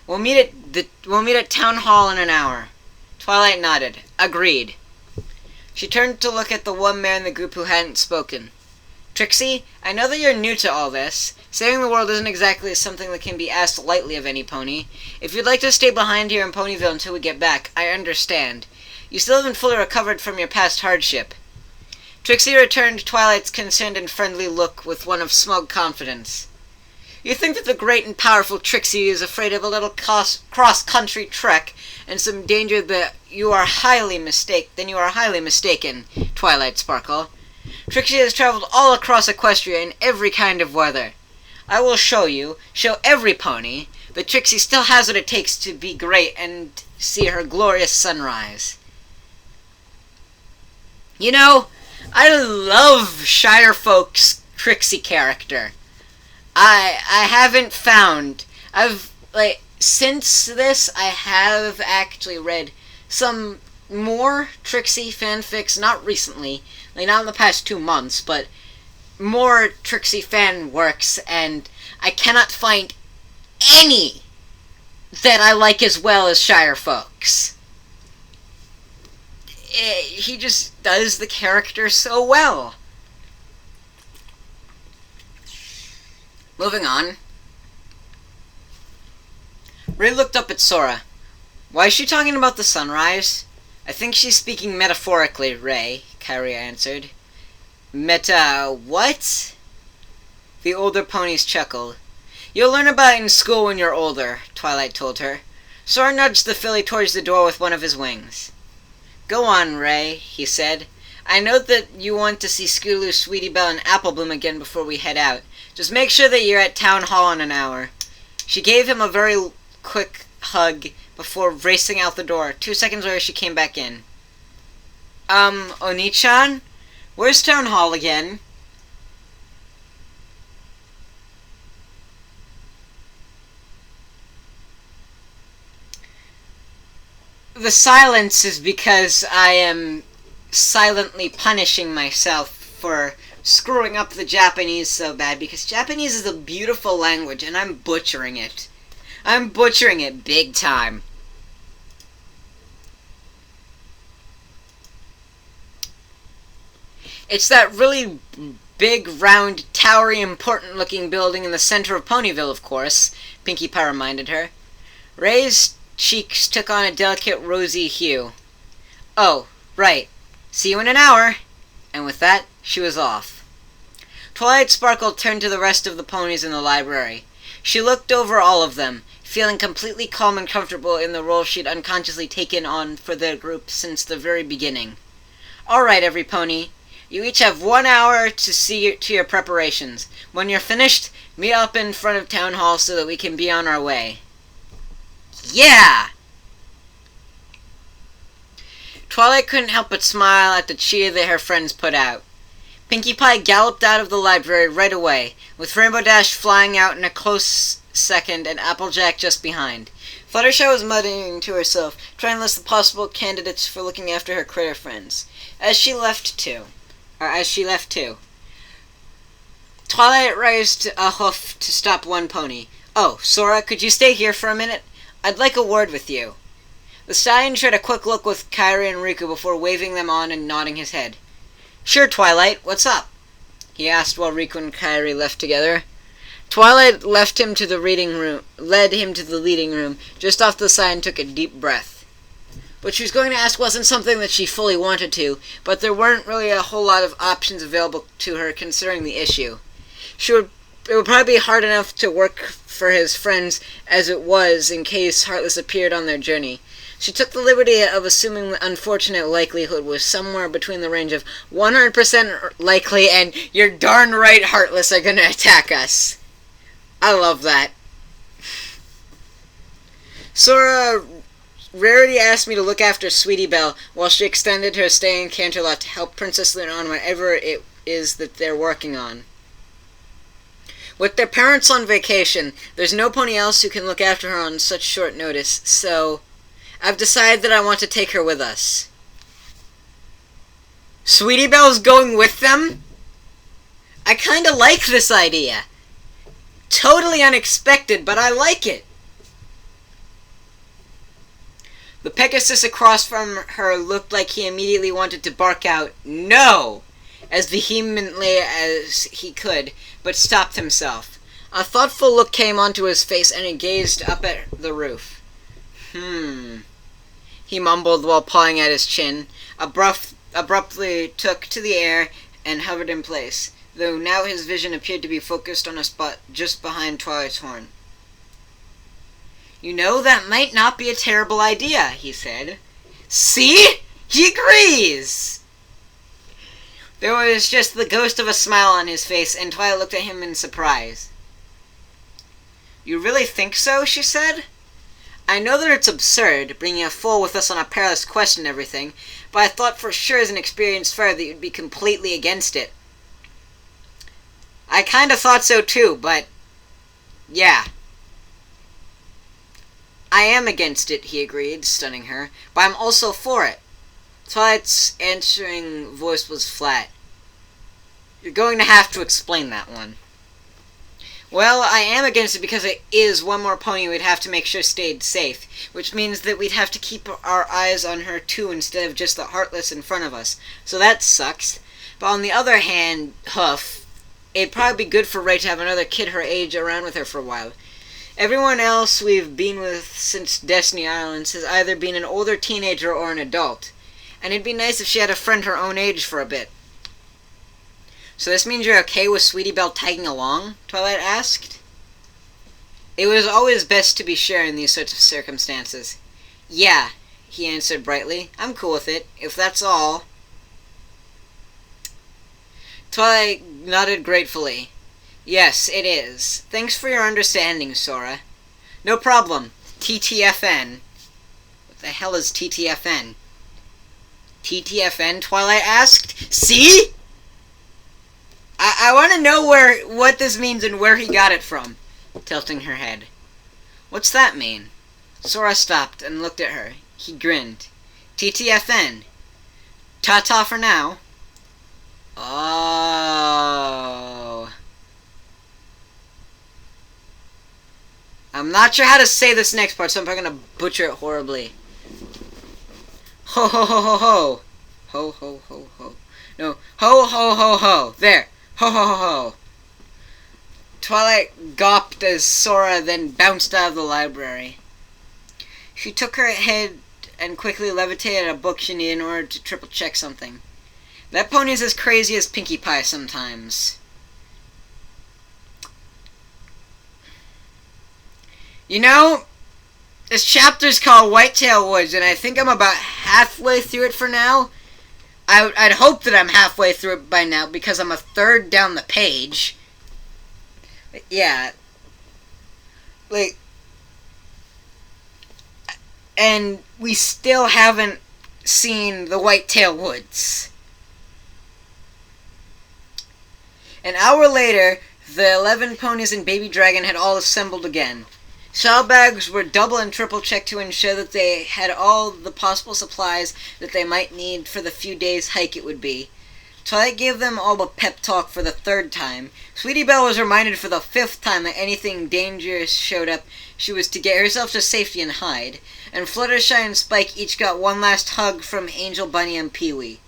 We'll meet at Town Hall in an hour. Twilight nodded. Agreed. She turned to look at the one man in the group who hadn't spoken. Trixie, I know that you're new to all this. Saving the world isn't exactly something that can be asked lightly of any pony. If you'd like to stay behind here in Ponyville until we get back, I understand. You still haven't fully recovered from your past hardship. Trixie returned Twilight's concerned and friendly look with one of smug confidence. You think that the great and powerful Trixie is afraid of a little cross-country trek and some danger that you are highly mistaken, Twilight Sparkle. Trixie has traveled all across Equestria in every kind of weather. I will show every pony, that Trixie still has what it takes to be great and see her glorious sunrise. You know, I love Shire Folk's Trixie character. I haven't found... since this, I have actually read some more Trixie fanfics, not recently, not in the past 2 months, but more Trixie fan works, and I cannot find any that I like as well as Shire Folk's. He just does the character so well. Moving on. Ray looked up at Sora. Why is she talking about the sunrise? I think she's speaking metaphorically, Ray, Kairi answered. What? The older ponies chuckled. You'll learn about it in school when you're older, Twilight told her. Sora nudged the filly towards the door with one of his wings. Go on, Ray, he said. I know that you want to see Scootaloo, Sweetie Belle, and Apple Bloom again before we head out. Just make sure that you're at Town Hall in an hour. She gave him a very quick hug before racing out the door. 2 seconds later, she came back in. Oni-chan? Where's Town Hall again? The silence is because I am silently punishing myself for screwing up the Japanese so bad, because Japanese is a beautiful language and I'm butchering it. I'm butchering it big time. It's that really big, round, towery, important-looking building in the center of Ponyville, of course, Pinkie Pie reminded her. Ray's cheeks took on a delicate rosy hue. Oh, right. See you in an hour. And with that, she was off. Twilight Sparkle turned to the rest of the ponies in the library. She looked over all of them, feeling completely calm and comfortable in the role she'd unconsciously taken on for their group since the very beginning. All right, every pony. You each have 1 hour to see to your preparations. When you're finished, meet up in front of Town Hall so that we can be on our way. Yeah! Twilight couldn't help but smile at the cheer that her friends put out. Pinkie Pie galloped out of the library right away, with Rainbow Dash flying out in a close second and Applejack just behind. Fluttershy was muttering to herself, trying to list the possible candidates for looking after her critter friends. As she left too. Twilight raised a hoof to stop one pony. Oh, Sora, could you stay here for a minute? I'd like a word with you. The stallion shared a quick look with Kairi and Riku before waving them on and nodding his head. Sure, Twilight, what's up? He asked while Riku and Kairi left together. Twilight led him to the leading room, just off to the side, and took a deep breath. What she was going to ask wasn't something that she fully wanted to, but there weren't really a whole lot of options available to her considering the issue. It would probably be hard enough to work for his friends as it was in case Heartless appeared on their journey. She took the liberty of assuming the unfortunate likelihood was somewhere between the range of 100% likely and you're darn right Heartless are gonna attack us. I love that. Sora Rarity asked me to look after Sweetie Belle while she extended her stay in Canterlot to help Princess Luna on whatever it is that they're working on. With their parents on vacation, there's no pony else who can look after her on such short notice, so I've decided that I want to take her with us. Sweetie Belle's going with them? I kinda like this idea. Totally unexpected, but I like it. The Pegasus across from her looked like he immediately wanted to bark out, "No!" as vehemently as he could, but stopped himself. A thoughtful look came onto his face, and he gazed up at the roof. He mumbled while pawing at his chin, abruptly took to the air, and hovered in place, though now his vision appeared to be focused on a spot just behind Twilight's horn. "You know, that might not be a terrible idea," he said. "See? He agrees!" There was just the ghost of a smile on his face, and Twilight looked at him in surprise. "You really think so?" she said. "I know that it's absurd, bringing a fool with us on a perilous quest and everything, but I thought for sure as an experienced fairy that you'd be completely against it." "I kinda thought so too, but yeah. I am against it," he agreed, stunning her, "but I'm also for it." Twilight's answering voice was flat. "You're going to have to explain that one." "Well, I am against it because it is one more pony we'd have to make sure stayed safe, which means that we'd have to keep our eyes on her too instead of just the Heartless in front of us, so that sucks. But on the other hand, it'd probably be good for Ray to have another kid her age around with her for a while. Everyone else we've been with since Destiny Islands has either been an older teenager or an adult, and it'd be nice if she had a friend her own age for a bit." "So this means you're okay with Sweetie Belle tagging along?" Twilight asked. It was always best to be sure in these sorts of circumstances. "Yeah," he answered brightly. "I'm cool with it, if that's all." Twilight nodded gratefully. "Yes, it is. Thanks for your understanding, Sora." "No problem. TTFN." What the hell is TTFN? "TTFN?" Twilight asked. "See? I want to know what this means and where he got it from," tilting her head. "What's that mean?" Sora stopped and looked at her. He grinned. TTFN. Ta-ta for now. Oh. I'm not sure how to say this next part, so I'm probably gonna butcher it horribly. Ho ho ho ho ho. Ho ho ho ho. No. Ho ho ho ho. There. Ho ho ho ho. Twilight gawped as Sora then bounced out of the library. She took her head and quickly levitated a book she needed in order to triple-check something. That pony's as crazy as Pinkie Pie sometimes. You know, this chapter's called Whitetail Woods, and I think I'm about halfway through it for now. I'd hope that I'm halfway through it by now, because I'm a third down the page. But yeah. Like, and we still haven't seen the Whitetail Woods. An hour later, the 11 ponies and Baby Dragon had all assembled again. Saddlebags were double and triple checked to ensure that they had all the possible supplies that they might need for the few days' hike it would be. Twilight gave them all a pep talk for the third time. Sweetie Belle was reminded for the 5th time that anything dangerous showed up, she was to get herself to safety and hide. And Fluttershy and Spike each got one last hug from Angel Bunny and Pee-wee,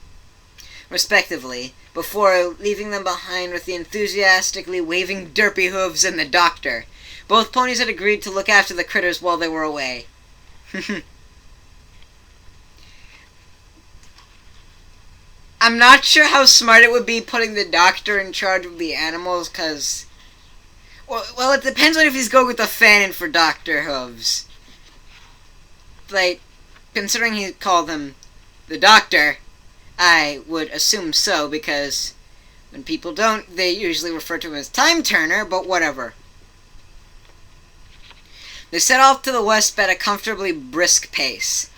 respectively, before leaving them behind with the enthusiastically waving derpy hooves and the doctor. Both ponies had agreed to look after the critters while they were away. I'm not sure how smart it would be putting the doctor in charge of the animals, because... Well, it depends on if he's going with the Fanon for Dr. Hooves. Like, considering he called him the Doctor, I would assume so, because when people don't, they usually refer to him as Time Turner, but whatever. They set off to the west at a comfortably brisk pace.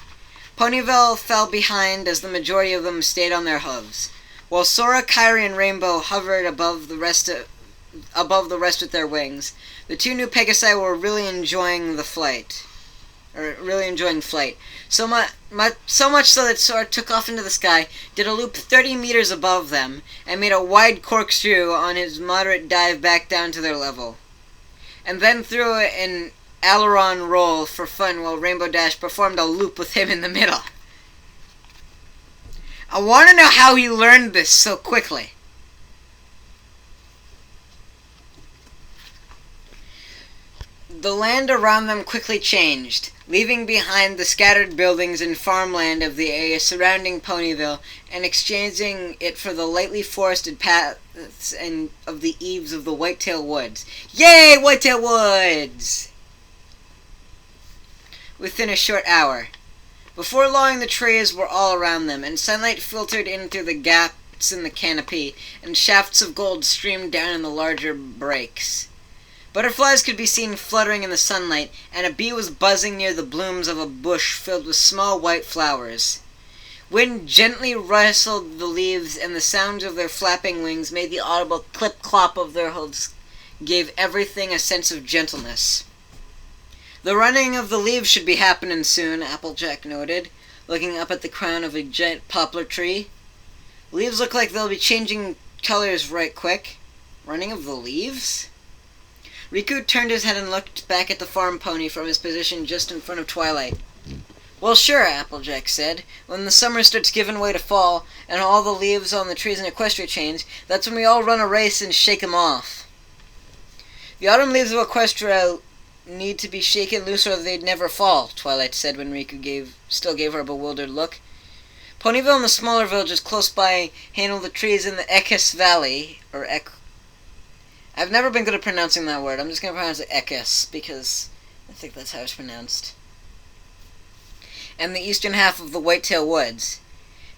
Ponyville fell behind as the majority of them stayed on their hooves, while Sora, Kairi, and Rainbow hovered above the rest with their wings. The two new Pegasi were really enjoying flight. So much so that Sora took off into the sky, did a loop 30 meters above them, and made a wide corkscrew on his moderate dive back down to their level. And then threw an aileron roll for fun while Rainbow Dash performed a loop with him in the middle. I want to know how he learned this so quickly. The land around them quickly changed, leaving behind the scattered buildings and farmland of the area surrounding Ponyville and exchanging it for the lightly forested paths and of the eaves of the Whitetail Woods. Yay, Whitetail Woods! Within a short hour. Before long, the trees were all around them, and sunlight filtered in through the gaps in the canopy, and shafts of gold streamed down in the larger breaks. Butterflies could be seen fluttering in the sunlight, and a bee was buzzing near the blooms of a bush filled with small white flowers. Wind gently rustled the leaves, and the sounds of their flapping wings made the audible clip-clop of their hooves, gave everything a sense of gentleness. The running of the leaves should be happening soon, Applejack noted, looking up at the crown of a giant poplar tree. Leaves look like they'll be changing colors right quick. Running of the leaves? Riku turned his head and looked back at the farm pony from his position just in front of Twilight. Well, sure, Applejack said. When the summer starts giving way to fall, and all the leaves on the trees in Equestria change, that's when we all run a race and shake 'em off. The autumn leaves of Equestria need to be shaken loose or they'd never fall, Twilight said when Riku still gave her a bewildered look. Ponyville and the smaller villages close by handle the trees in the Ekis Valley, or I've never been good at pronouncing that word. I'm just going to pronounce it Ekis, because I think that's how it's pronounced. And the eastern half of the Whitetail Woods.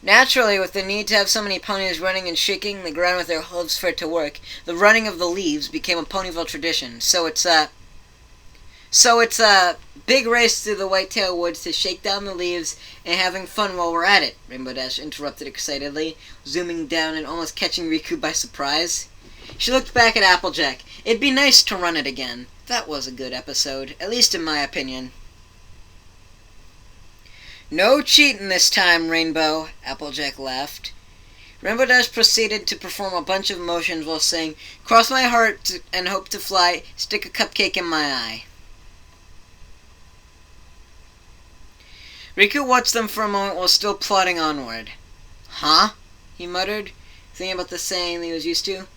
Naturally, with the need to have so many ponies running and shaking the ground with their hooves for it to work, the running of the leaves became a Ponyville tradition. So it's a big race through the Whitetail Woods to shake down the leaves and having fun while we're at it, Rainbow Dash interrupted excitedly, zooming down and almost catching Riku by surprise. She looked back at Applejack. It'd be nice to run it again. That was a good episode, at least in my opinion. No cheating this time, Rainbow, Applejack laughed. Rainbow Dash proceeded to perform a bunch of motions while saying, cross my heart and hope to fly, stick a cupcake in my eye. Riku watched them for a moment while still plodding onward. Huh? He muttered, thinking about the saying that he was used to.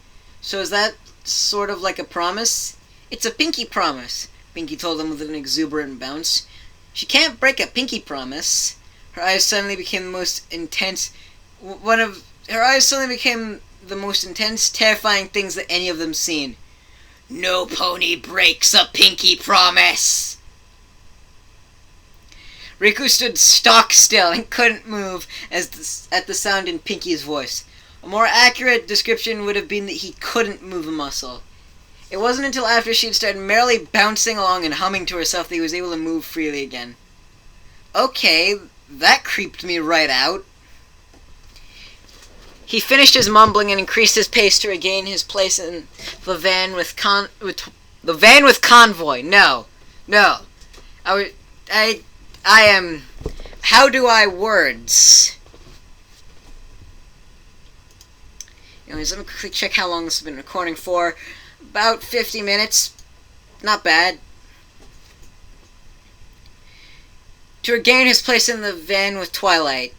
So is that sort of like a promise? It's a pinky promise, Pinky told him with an exuberant bounce. She can't break a pinky promise. Her eyes suddenly became the most intense... Her eyes suddenly became the most intense, terrifying things that any of them seen. No pony breaks a pinky promise! Riku stood stock still and couldn't move at the sound in Pinky's voice. A more accurate description would have been that he couldn't move a muscle. It wasn't until after she'd started merrily bouncing along and humming to herself that he was able to move freely again. Okay, that creeped me right out. He finished his mumbling and increased his pace to regain his place in the van with convoy. No. I am... How do I words? Anyways, let me quickly check how long this has been recording for. About 50 minutes. Not bad. To regain his place in the van with Twilight.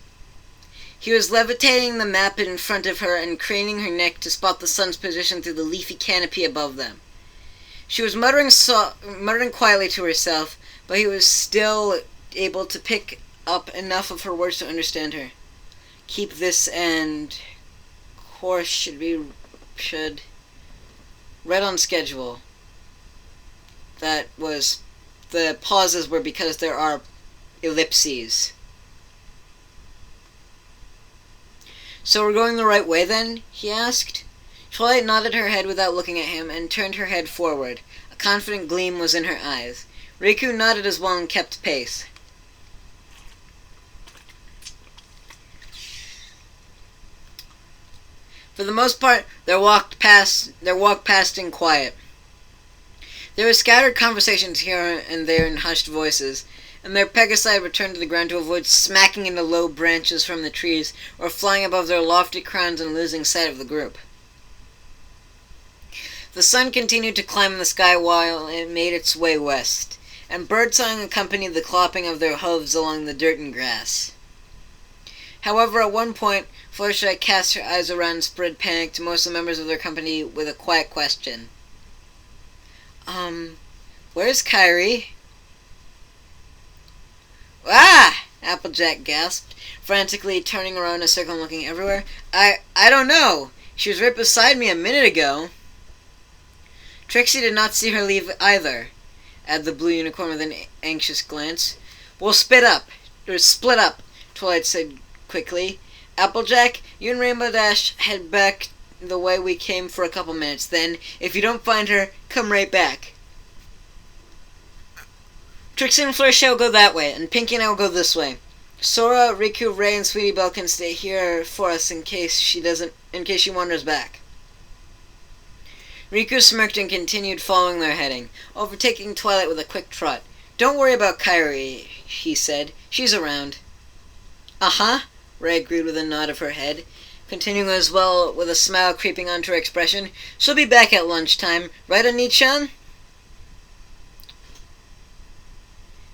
He was levitating the map in front of her and craning her neck to spot the sun's position through the leafy canopy above them. She was muttering quietly to herself, but he was still able to pick up enough of her words to understand her. Keep this and... course should... Read on schedule. That was... The pauses were because there are ellipses. So we're going the right way then? He asked. Twilight nodded her head without looking at him and turned her head forward. A confident gleam was in her eyes. Riku nodded as well and kept pace. For the most part, their walk passed in quiet. There were scattered conversations here and there in hushed voices, and their Pegasi returned to the ground to avoid smacking into low branches from the trees or flying above their lofty crowns and losing sight of the group. The sun continued to climb in the sky while it made its way west, and birdsong accompanied the clopping of their hooves along the dirt and grass. However, at one point, Fluttershy cast her eyes around and spread panic to most of the members of their company with a quiet question. Where's Kairi? Ah! Applejack gasped, frantically turning around in a circle and looking everywhere. I don't know. She was right beside me a minute ago. Trixie did not see her leave either, added the blue unicorn with an anxious glance. We'll split up, Twilight said quickly. Applejack, you and Rainbow Dash head back the way we came for a couple minutes. Then, if you don't find her, come right back. Trixie and Fluttershy will go that way, and Pinky and I will go this way. Sora, Riku, Ray, and Sweetie Belle can stay here for us in case she wanders back. Riku smirked and continued following their heading, overtaking Twilight with a quick trot. Don't worry about Kairi, he said. She's around. Uh-huh, Ray agreed with a nod of her head, continuing as well with a smile creeping onto her expression. She'll be back at lunchtime, right, Oni-chan?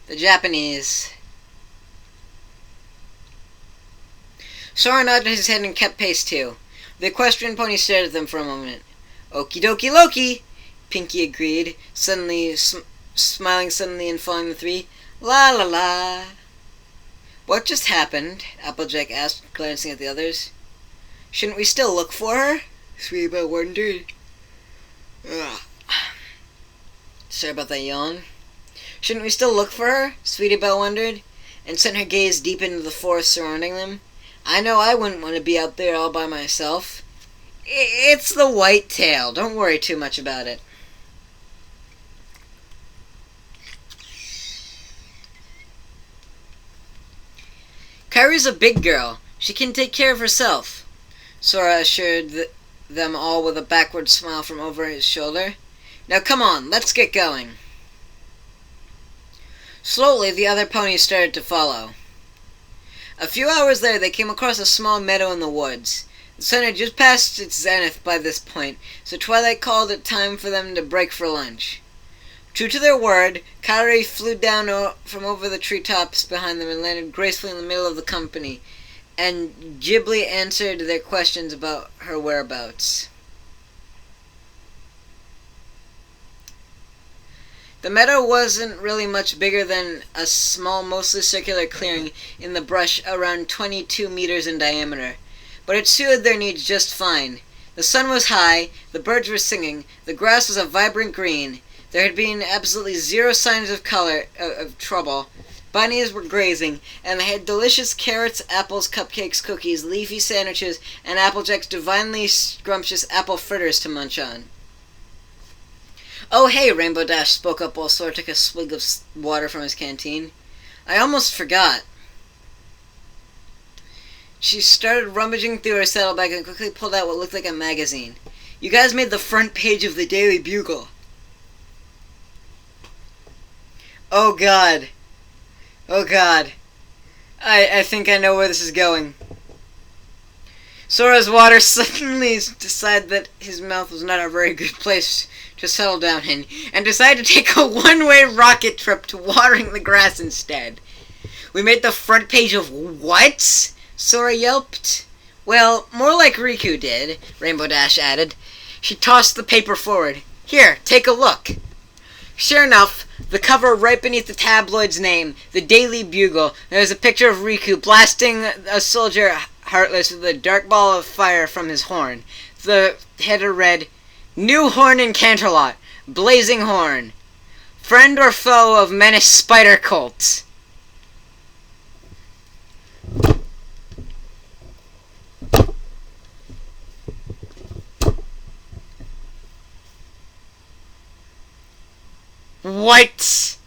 The Japanese. Sora nodded his head and kept pace too. The equestrian pony stared at them for a moment. Okie dokie Loki, Pinky agreed, smiling suddenly and following the three. La la la. What just happened? Applejack asked, glancing at the others. Shouldn't we still look for her? Sweetie Belle wondered. Ugh. Sorry about that yawn. Shouldn't we still look for her? Sweetie Belle wondered, and sent her gaze deep into the forest surrounding them. I know I wouldn't want to be out there all by myself. It's the white tail. Don't worry too much about it. Kairi's a big girl. She can take care of herself, Sora assured them all with a backward smile from over his shoulder. Now come on, let's get going. Slowly, the other ponies started to follow. A few hours later, they came across a small meadow in the woods. The sun had just passed its zenith by this point, so twilight called it time for them to break for lunch. True to their word, Kairi flew down from over the treetops behind them and landed gracefully in the middle of the company, and Ghibli answered their questions about her whereabouts. The meadow wasn't really much bigger than a small, mostly circular clearing in the brush around 22 meters in diameter, but it suited their needs just fine. The sun was high, the birds were singing, the grass was a vibrant green, there had been absolutely zero signs of trouble. Bunnies were grazing, and they had delicious carrots, apples, cupcakes, cookies, leafy sandwiches, and Applejack's divinely scrumptious apple fritters to munch on. "Oh, hey," Rainbow Dash spoke up while Sora took a swig of water from his canteen. "I almost forgot." She started rummaging through her saddlebag and quickly pulled out what looked like a magazine. "You guys made the front page of the Daily Bugle." Oh god. Oh god. I think I know where this is going. Sora's water suddenly decided that his mouth was not a very good place to settle down in, and decided to take a one-way rocket trip to watering the grass instead. "We made the front page of what?" Sora yelped. "Well, more like Riku did," Rainbow Dash added. She tossed the paper forward. "Here, take a look." Sure enough, the cover right beneath the tabloid's name, the Daily Bugle, there was a picture of Riku blasting a soldier heartless with a dark ball of fire from his horn. The header read, "New horn in Canterlot. Blazing horn. Friend or foe of menace spider cult." What?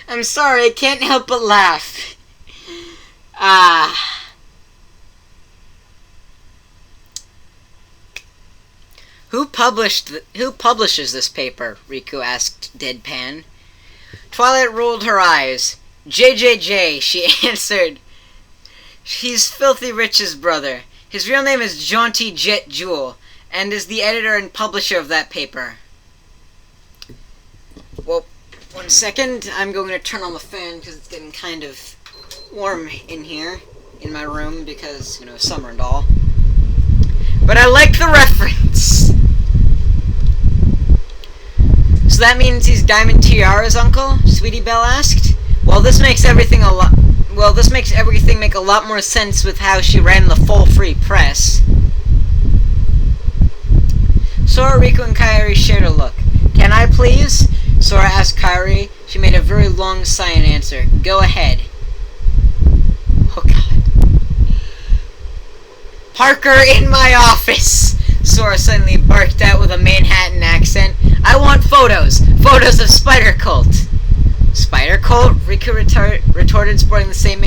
I'm sorry, I can't help but laugh. Who publishes this paper? Riku asked deadpan. Twilight rolled her eyes. JJJ, she answered. He's Filthy Rich's brother. His real name is Jaunty Jet Jewel, and is the editor and publisher of that paper. Well, 1 second. I'm going to turn on the fan because it's getting kind of warm in here, in my room, because, you know, summer and all. But I like the reference. So that means he's Diamond Tiara's uncle? Sweetie Belle asked. Well, this makes everything make a lot more sense with how she ran the full free press. Sora, Riku, and Kairi shared a look. Can I please? Sora asked Kairi. She made a very long sigh in answer. Go ahead. Oh god. Parker, in my office! Sora suddenly barked out with a Manhattan accent. I want photos! Photos of Spider Cult! Spider Cult? Riku retorted, sporting the same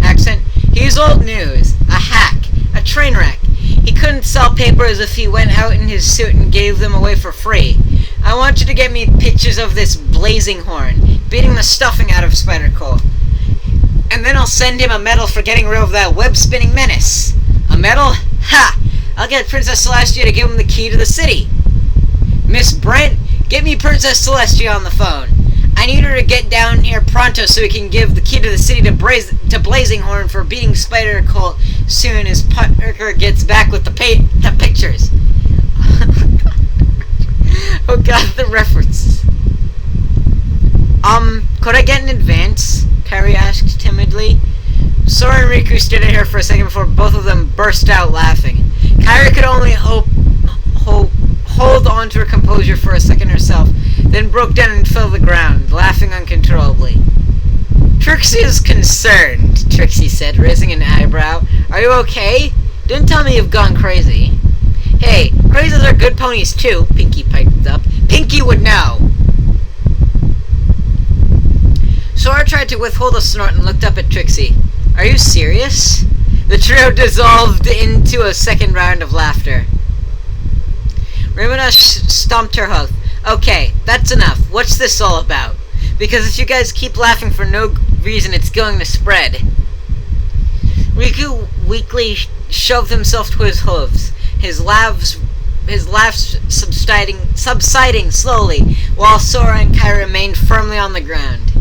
accent. He's old news. A hack. A train wreck. He couldn't sell papers if he went out in his suit and gave them away for free. I want you to get me pictures of this blazing horn, beating the stuffing out of Spider Cult. And then I'll send him a medal for getting rid of that web-spinning menace. A medal? Ha! I'll get Princess Celestia to give him the key to the city. Miss Brent, get me Princess Celestia on the phone. I need her to get down here pronto so we can give the key to the city to Blazing Horn for beating Spider Cult soon as Parker gets back with the pictures. Oh god, the reference. Could I get an advance? Kairi asked timidly. Sora and Riku stared at her for a second before both of them burst out laughing. Kairi could only hold on to her composure for a second herself, then broke down and fell to the ground, laughing uncontrollably. Trixie is concerned, Trixie said, raising an eyebrow. Are you okay? Don't tell me you've gone crazy. Hey, crazies are good ponies too, Pinkie piped up. Pinkie would know. Sora tried to withhold a snort and looked up at Trixie. Are you serious? The trio dissolved into a second round of laughter. Rainbow Dash stomped her hoof. Okay, that's enough. What's this all about? Because if you guys keep laughing for no reason, it's going to spread. Riku weakly shoved himself to his hooves, his laughs subsiding slowly, while Sora and Kai remained firmly on the ground.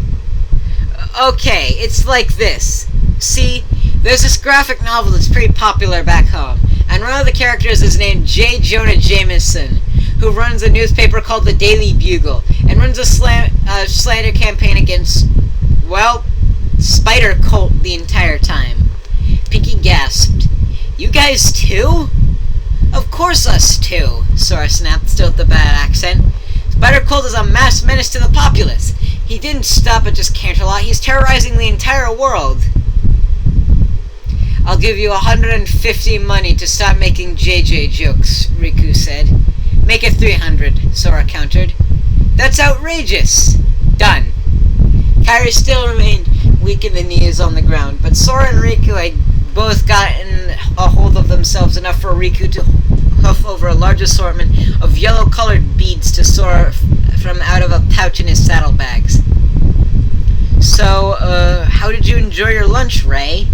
Okay, it's like this. See, there's this graphic novel that's pretty popular back home, and one of the characters is named J. Jonah Jameson, who runs a newspaper called the Daily Bugle, and runs a slander campaign against, well, Spider Cult the entire time. Pinky gasped. You guys too? Of course us too, Sora snapped, still with the bad accent. Spider Cult is a mass menace to the populace. He didn't stop at just Canterlot, he's terrorizing the entire world. I'll give you 150 money to stop making JJ jokes, Riku said. Make it 300, Sora countered. That's outrageous! Done. Kairi still remained weak in the knees on the ground, but Sora and Riku had both gotten a hold of themselves enough for Riku to huff over a large assortment of yellow-colored beads to Sora from out of a pouch in his saddlebags. So, how did you enjoy your lunch, Ray?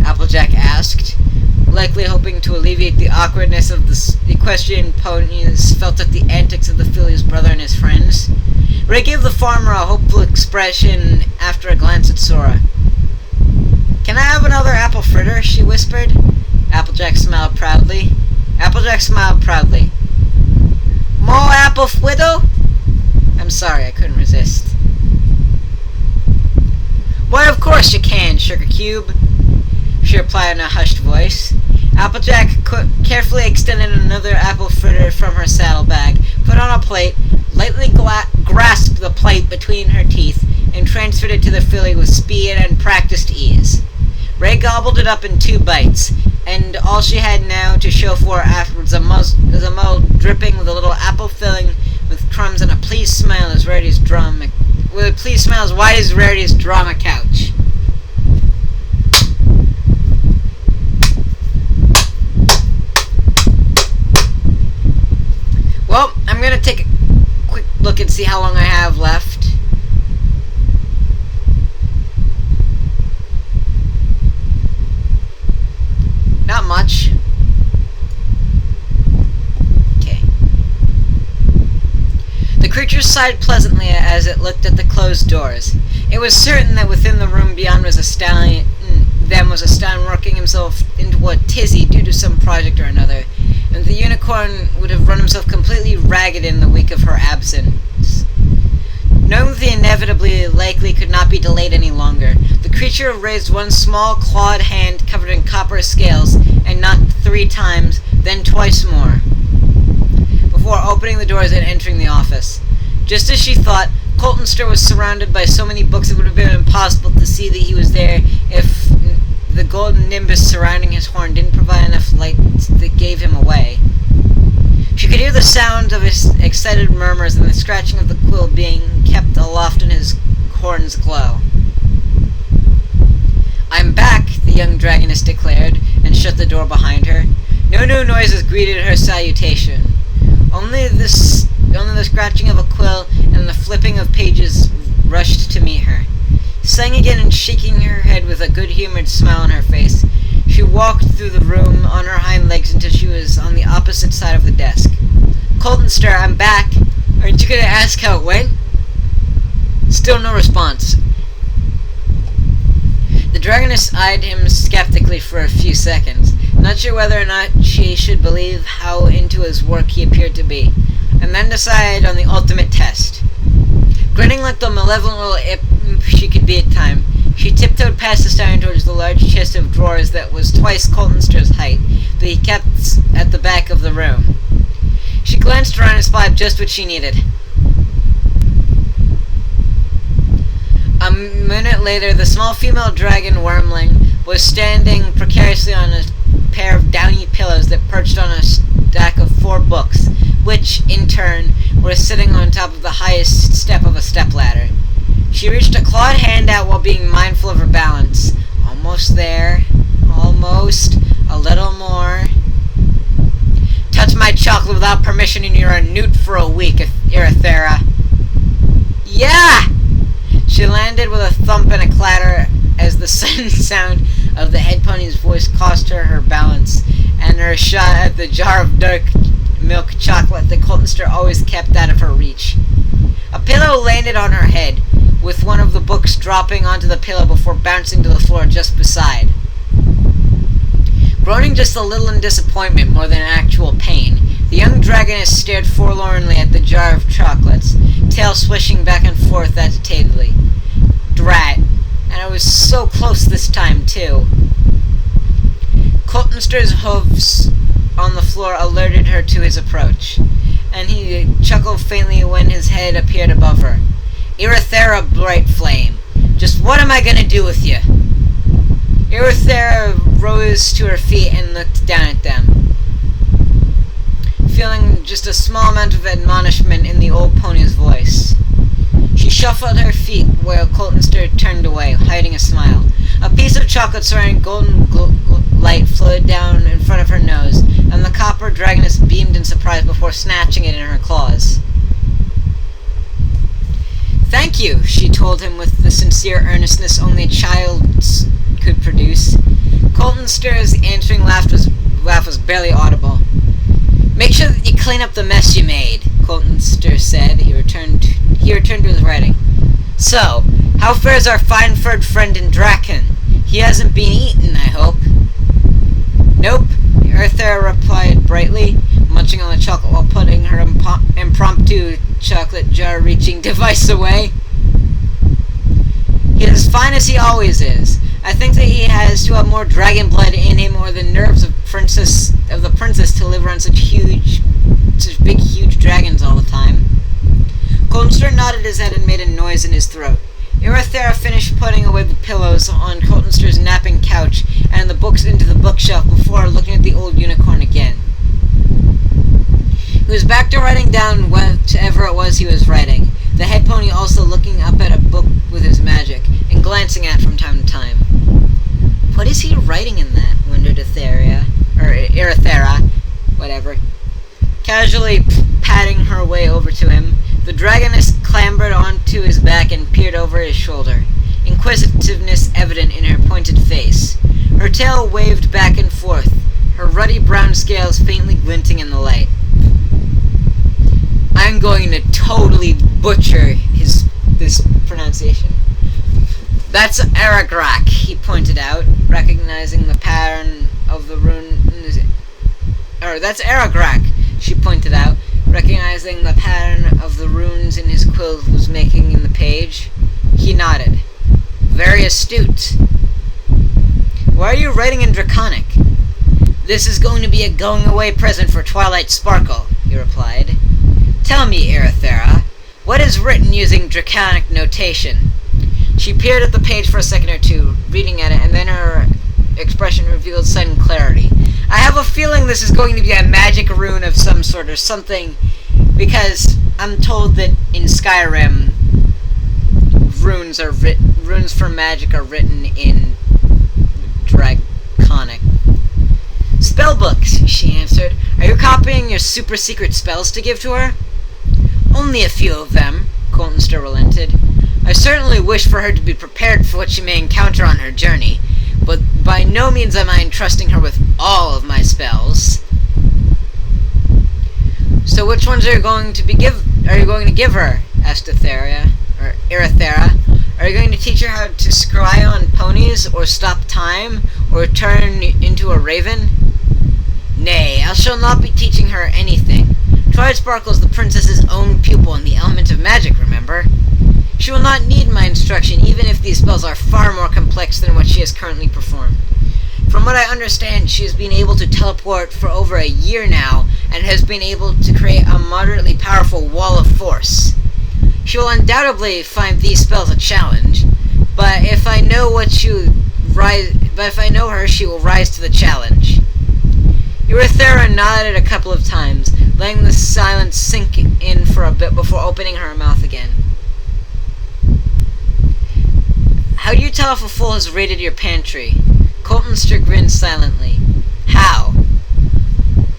Applejack asked, likely hoping to alleviate the awkwardness of the equestrian ponies felt at the antics of the filly's brother and his friends. Ray gave the farmer a hopeful expression after a glance at Sora. Can I have another apple fritter? She whispered. Applejack smiled proudly. More apple fritter? I'm sorry, I couldn't resist. Why, of course you can, Sugar Cube, she replied in a hushed voice. Applejack carefully extended another apple fritter from her saddlebag, put on a plate, lightly grasped the plate between her teeth, and transferred it to the filly with speed and practiced ease. Ray gobbled it up in 2 bites, and all she had now to show for it afterwards was a muzzle dripping with a little apple filling with crumbs and a pleased smile as Rarity's as wide as Rarity's drama couch. Well, I'm gonna take a quick look and see how long I have left. Not much. Okay. The creature sighed pleasantly as it looked at the closed doors. It was certain that within the room beyond was a stallion working himself into a tizzy due to some project or another, and the unicorn would have run himself completely ragged in the week of her absence. Knowing that the inevitably likely could not be delayed any longer, the creature raised one small clawed hand covered in copper scales and knocked 3 times, then twice more, before opening the doors and entering the office. Just as she thought, Coltonster was surrounded by so many books it would have been impossible to see that he was there if the golden nimbus surrounding his horn didn't provide enough light that gave him away. She could hear the sound of his excited murmurs and the scratching of the quill being kept aloft in his horn's glow. I'm back, the young dragoness declared, and shut the door behind her. No new noises greeted her salutation. Only the scratching of a quill and the flipping of pages rushed to meet her. Sang again and shaking her head with a good-humored smile on her face, she walked through the room on her hind legs until she was on the opposite side of the desk. Coltonster, I'm back. Aren't you going to ask how it went? Still no response. The dragoness eyed him skeptically for a few seconds, not sure whether or not she should believe how into his work he appeared to be, and then decided on the ultimate test. Grinning like the malevolent little imp she could be at times, she tiptoed past the stallion towards the large chest of drawers that was twice Coltonster's height, that he kept at the back of the room. She glanced around and spied just what she needed. A minute later, the small female dragon wormling was standing precariously on a pair of downy pillows that perched on a stack of 4 books, which, in turn, were sitting on top of the highest step of a stepladder. She reached a clawed hand out while being mindful of her balance. Almost there. Almost. A little more. touch my chocolate without permission and you're a newt for a week, Irathera. Yeah! She landed with a thump and a clatter as the sudden sound of the head pony's voice cost her balance, and her shot at the jar of dark milk chocolate that Coltonster always kept out of her reach. A pillow landed on her head, with one of the books dropping onto the pillow before bouncing to the floor just beside. Groaning just a little in disappointment more than actual pain, the young dragoness stared forlornly at the jar of chocolates, tail swishing back and forth agitatedly. Drat. And I was so close this time, too. Coltonster's hooves on the floor alerted her to his approach, and he chuckled faintly when his head appeared above her. Irathera Bright Flame, just what am I gonna do with you? Irathera rose to her feet and looked down at them, feeling just a small amount of admonishment in the old pony's voice. She shuffled her feet while Coltonster turned away, hiding a smile. A piece of chocolate surrounding golden light floated down in front of her nose, and the copper dragoness beamed in surprise before snatching it in her claws. Thank you, she told him with the sincere earnestness only a child could produce. Coltonster's answering laugh was barely audible. Make sure that you clean up the mess you made, Coltonster said. He returned to his writing. So, how fares our fine-furred friend in Draken? He hasn't been eaten, I hope. Nope, Irathera replied brightly, munching on the chocolate while putting her impromptu chocolate jar-reaching device away. He's as fine as he always is. I think that he has to have more dragon blood in him or the nerves of the princess to live around such big, huge dragons all the time. Coltonster nodded his head and made a noise in his throat. Irathera finished putting away the pillows on Coltonster's napping couch and the books into the bookshelf before looking at the old unicorn again. He was back to writing down whatever it was he was writing, the head pony also looking up at a book with his magic, and glancing at it from time to time. What is he writing in that? Wondered Irathera, whatever. Casually patting her way over to him, the dragoness clambered onto his back and peered over his shoulder, inquisitiveness evident in her pointed face. Her tail waved back and forth, her ruddy brown scales faintly glinting in the light. I'm going to totally butcher this pronunciation. That's Aragrak, he pointed out, recognizing the pattern of the rune. That's Aragrak, she pointed out, recognizing the pattern of the runes in his quill was making in the page. He nodded. Very astute. Why are you writing in Draconic? This is going to be a going-away present for Twilight Sparkle, he replied. Tell me, Irathera, what is written using Draconic notation? She peered at the page for a second or two, reading at it, and then her expression revealed sudden clarity. I have a feeling this is going to be a magic rune of some sort or something, because I'm told that in Skyrim, runes for magic are written in Draconic. Spellbooks, she answered. Are you copying your super secret spells to give to her? Only a few of them, Coltonster relented. I certainly wish for her to be prepared for what she may encounter on her journey, but by no means am I entrusting her with all of my spells. So which ones are you going to give her? Asked Irathera. Are you going to teach her how to scry on ponies, or stop time, or turn into a raven? Nay, I shall not be teaching her anything. Twilight Sparkle is the princess's own pupil in the element of magic, remember? She will not need my instruction, even if these spells are far more complex than what she has currently performed. From what I understand, she has been able to teleport for over a year now, and has been able to create a moderately powerful wall of force. She will undoubtedly find these spells a challenge, but if I know her, she will rise to the challenge. Irathera nodded a couple of times, letting the silence sink in for a bit before opening her mouth again. How do you tell if a fool has raided your pantry? Coltonster grinned silently. How?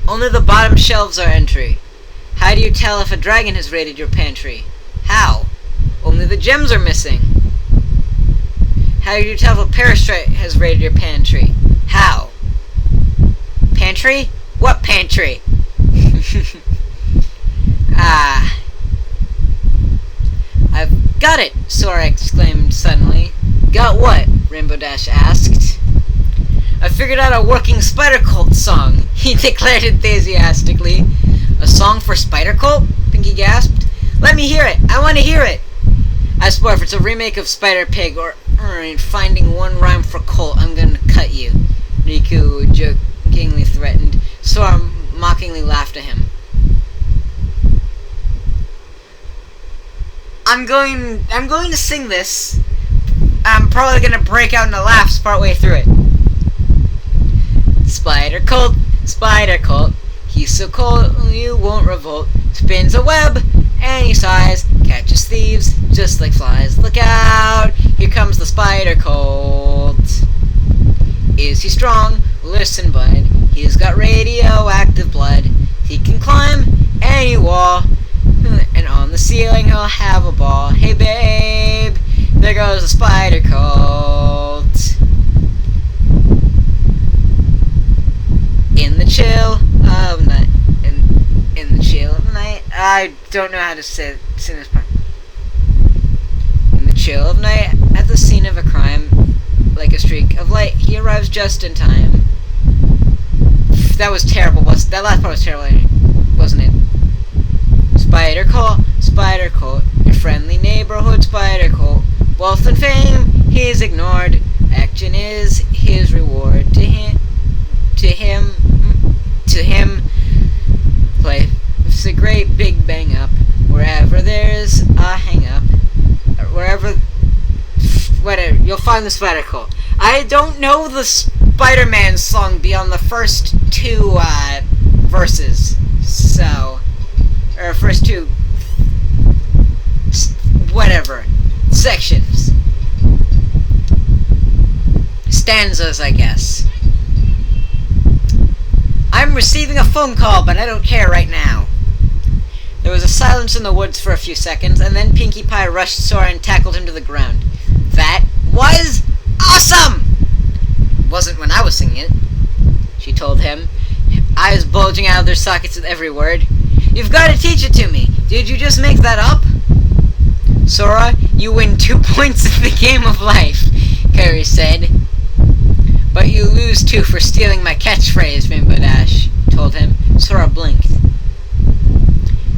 Only the bottom shelves are entry. How do you tell if a dragon has raided your pantry? How? Only the gems are missing. How do you tell if a parasite has raided your pantry? How? Pantry? What pantry? I've got it, Sora exclaimed suddenly. Got what? Rainbow Dash asked. I figured out a working Spider Cult song, he declared enthusiastically. A song for Spider Cult? Pinky gasped. Let me hear it! I want to hear it! I swear if it's a remake of Spider Pig or finding one rhyme for Colt, I'm gonna cut you, Riku jokingly threatened. Sora mockingly laughed at him. I'm going to sing this. I'm probably gonna break out into laughs partway through it. Spider Colt, he's so cold you won't revolt. Spins a web and he sighs, catches thieves just like flies. Look out, here comes the Spider Colt. Is he strong? Listen, bud, he's got radioactive blood. He can climb any wall, and on the ceiling he'll have a ball. Hey babe, there goes the Spider Colt. In the chill of night, in the chill of night. I don't know how to sing this part. In the chill of night, at the scene of a crime, like a streak of light, he arrives just in time. That was terrible. That last part was terrible, wasn't it? Spider Colt, your friendly neighborhood Spider Colt. Wealth and fame, he's ignored. Action is his reward. To him, play it's a great big bang up. Wherever there's a hang up, whatever, you'll find the Spider Colt. I don't know the Spider-Man song beyond the first two verses, or first two, whatever, sections, stanzas, I guess. I'm receiving a phone call, but I don't care right now. There was a silence in the woods for a few seconds, and then Pinkie Pie rushed Sora and tackled him to the ground. That was awesome! It wasn't when I was singing it, she told him, eyes bulging out of their sockets with every word. You've got to teach it to me. Did you just make that up? Sora, you win 2 points in the game of life, Carrie said. But you lose 2 for stealing my catchphrase, Rainbow Dash told him. Sora blinked.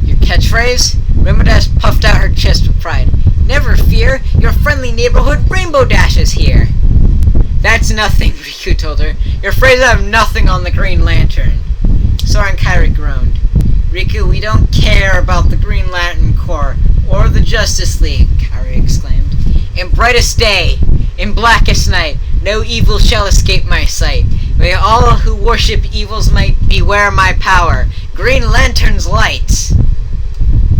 Your catchphrase? Rainbow Dash puffed out her chest with pride. Never fear, your friendly neighborhood Rainbow Dash is here. That's nothing, Riku told her. You're afraid to have nothing on the Green Lantern. Sora and Kairi groaned. Riku, we don't care about the Green Lantern Corps or the Justice League, Kairi exclaimed. In brightest day, in blackest night, no evil shall escape my sight. May all who worship evil's might beware my power. Green Lantern's light.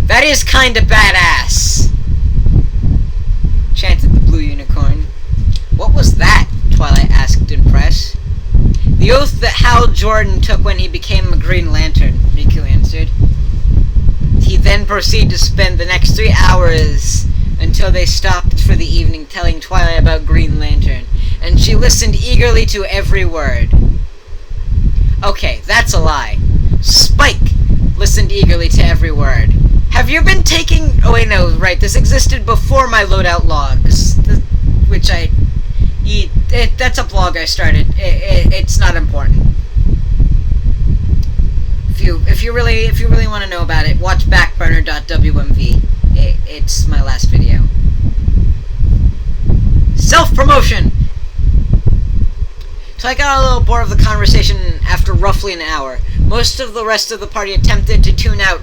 That is kinda badass, chanted the Blue Unicorn. What was that? Twilight asked, impressed. The oath that Hal Jordan took when he became a Green Lantern, Riku answered. He then proceeded to spend the next 3 hours until they stopped for the evening telling Twilight about Green Lantern, and she listened eagerly to every word. Okay, that's a lie. Spike listened eagerly to every word. Have you been taking... Oh wait, no, right, this existed before my loadout logs, which that's a blog I started. It's not important. If you really want to know about it, watch backburner.wmv. It's my last video. Self-promotion! So I got a little bored of the conversation after roughly an hour. Most of the rest of the party attempted to tune out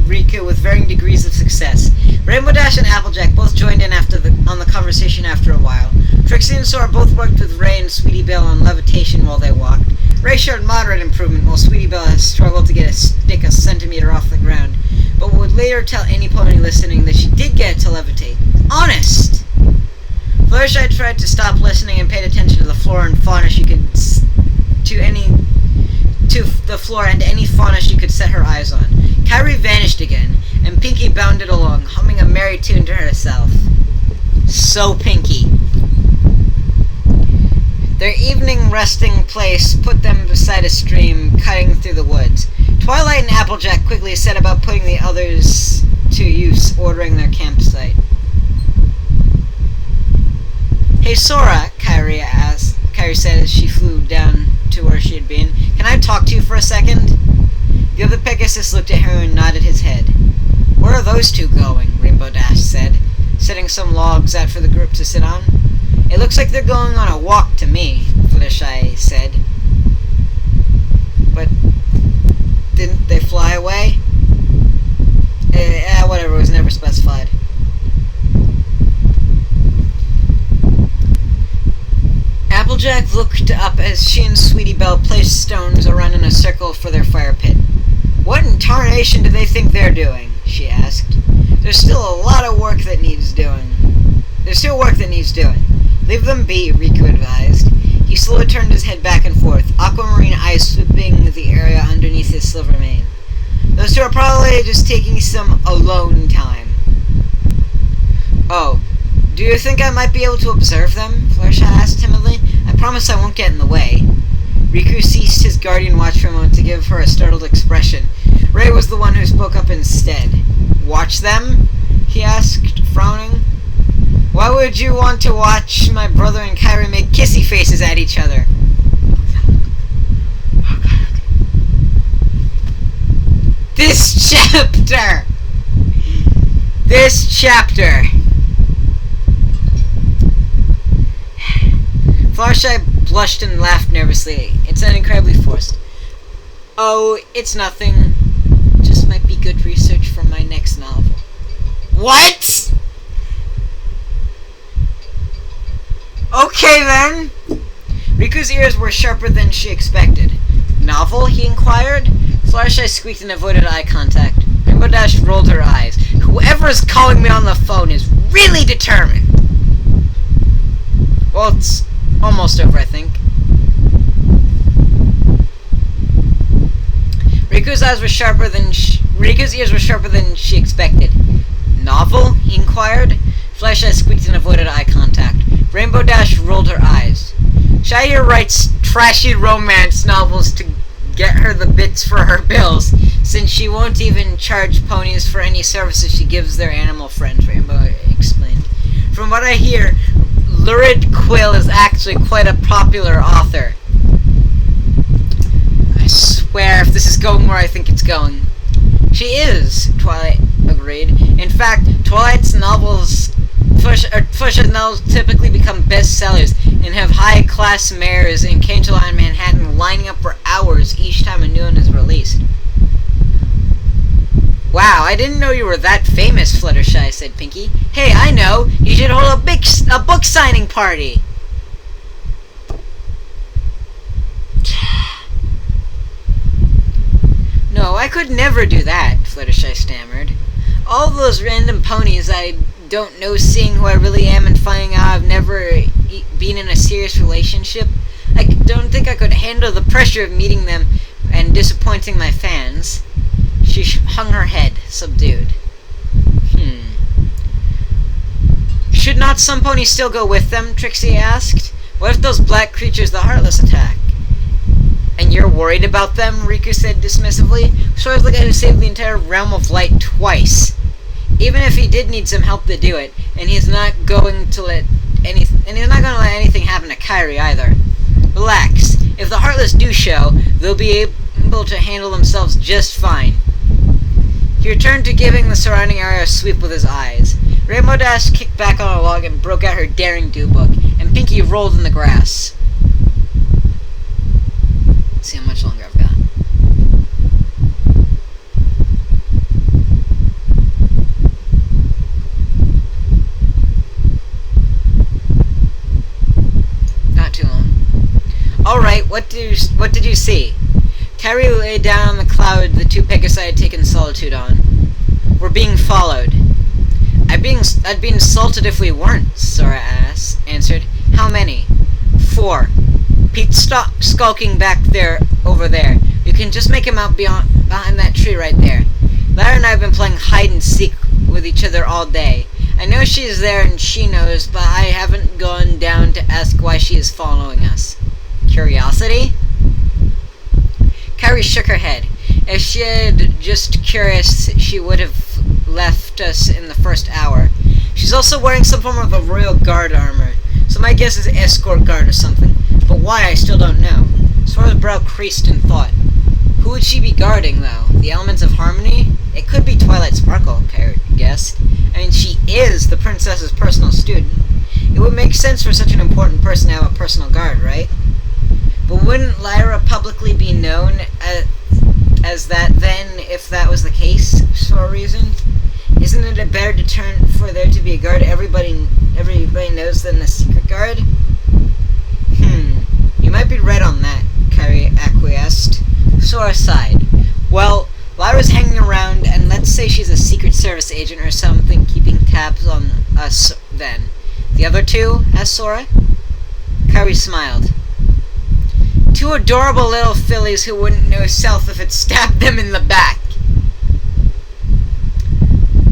Riku with varying degrees of success. Rainbow Dash and Applejack both joined in on the conversation after a while. Trixie and Sora both worked with Ray and Sweetie Belle on levitation while they walked. Ray showed moderate improvement, while Sweetie Belle has struggled to get a stick a centimeter off the ground, but would later tell any pony listening that she did get it to levitate. Honest! Fluttershy tried to stop listening and paid attention to the flora and fauna she could to the floor and any fauna she could set her eyes on. Kyrie vanished again, and Pinky bounded along, humming a merry tune to herself. So Pinky. Their evening resting place put them beside a stream cutting through the woods. Twilight and Applejack quickly set about putting the others to use, ordering their campsite. "Hey Sora," Kyrie said as she flew down to where she had been. "Can I talk to you for a second?" The other Pegasus looked at her and nodded his head. "Where are those two going?" Rainbow Dash said, setting some logs out for the group to sit on. "It looks like they're going on a walk to me," Fluttershy said. "But didn't they fly away?" Whatever, it was never specified. Applejack looked up as she and Sweetie Belle placed stones around in a circle for their fire pit. "What in tarnation do they think they're doing?" she asked. There's still work that needs doing. "Leave them be," Riku advised. He slowly turned his head back and forth, aquamarine eyes sweeping the area underneath his silver mane. "Those two are probably just taking some alone time." "Oh, do you think I might be able to observe them?" Fluttershy asked timidly. "I promise I won't get in the way." Riku ceased his guardian watch for a moment to give her a startled expression. Ray was the one who spoke up instead. "Watch them?" he asked, frowning. "Why would you want to watch my brother and Kyrie make kissy faces at each other?" This chapter! Fluttershy blushed and laughed nervously. It sounded incredibly forced. "Oh, it's nothing. Just might be good research for my next novel." What?! Okay then! Riku's ears were sharper than she expected. "Novel?" he inquired. Fluttershy squeaked and avoided eye contact. Rainbow Dash rolled her eyes. "Whoever is calling me on the phone is really determined." "Well, it's almost over, I think." Riku's ears were sharper than she expected. "Novel?" he inquired. Fluttershy squeaked and avoided eye contact. Rainbow Dash rolled her eyes. Shire writes trashy romance novels to get her the bits for her bills, since she won't even charge ponies for any services she gives their animal friends, Rainbow explained. "From what I hear, Lurid Quill is actually quite a popular author." "I swear, if this is going where I think it's going." "She is," Twilight agreed. "In fact, Twilight's novels typically become bestsellers and have high-class mayors in Canterlot and Manhattan lining up for hours each time a new one is released." "Wow, I didn't know you were that famous," Fluttershy said Pinky. "Hey, I know! You should hold a book signing party!" "No, I could never do that," Fluttershy stammered. "All those random ponies I don't know seeing who I really am and finding out I've never been in a serious relationship. I don't think I could handle the pressure of meeting them and disappointing my fans." She hung her head, subdued. "Should not some ponies still go with them?" Trixie asked. "What if those black creatures the Heartless attack?" "And you're worried about them?" Riku said dismissively. "Sora's the guy who saved the entire realm of light twice. Even if he did need some help to do it, and he's not going to let anything happen to Kyrie either. Relax. If the Heartless do show, they'll be able to handle themselves just fine." He returned to giving the surrounding area a sweep with his eyes. Rainbow Dash kicked back on a log and broke out her Daring Do book, and Pinky rolled in the grass. Let's see how much longer I've got. Alright, what did you see? Kyrie lay down on the cloud the two Pegasi had taken solitude on. "We're being followed." I'd be insulted if we weren't," Sora answered. "How many?" 4. Pete's skulking back over there. You can just make him out behind that tree right there. Lara and I have been playing hide and seek with each other all day. I know she is there and she knows, but I haven't gone down to ask why she is following us. Curiosity? Kyrie shook her head. If she had just curious, she would have left us in the first hour. She's also wearing some form of a royal guard armor, so my guess is escort guard or something. But why, I still don't know. Sora's brow creased in thought. Who would she be guarding, though? The elements of harmony? It could be Twilight Sparkle, Kyrie guessed. I mean, she is the princess's personal student. It would make sense for such an important person to have a personal guard, right? But wouldn't Lyra publicly be known as that then, if that was the case, for a reason? Isn't it a better deterrent for there to be a guard everybody knows than a secret guard? You might be right on that, Kyrie acquiesced. Sora sighed. Well, Lyra's hanging around, and let's say she's a Secret Service agent or something keeping tabs on us then. The other two? Asked Sora. Kyrie smiled. Two adorable little fillies who wouldn't know self if it stabbed them in the back.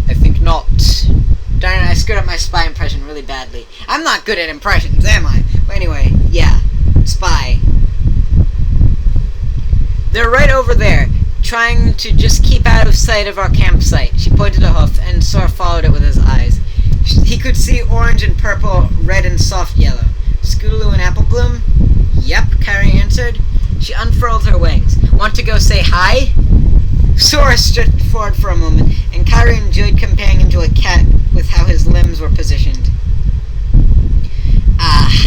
I think not. Darn it, I screwed up my spy impression really badly. I'm not good at impressions, am I? But anyway, yeah. Spy. They're right over there, trying to just keep out of sight of our campsite. She pointed a hoof, and Sora followed it with his eyes. He could see orange and purple, red and soft yellow. Scootaloo and Apple Bloom? Yep, Kyrie answered. She unfurled her wings. Want to go say hi? Sora stood forward for a moment, and Kyrie enjoyed comparing him to a cat with how his limbs were positioned.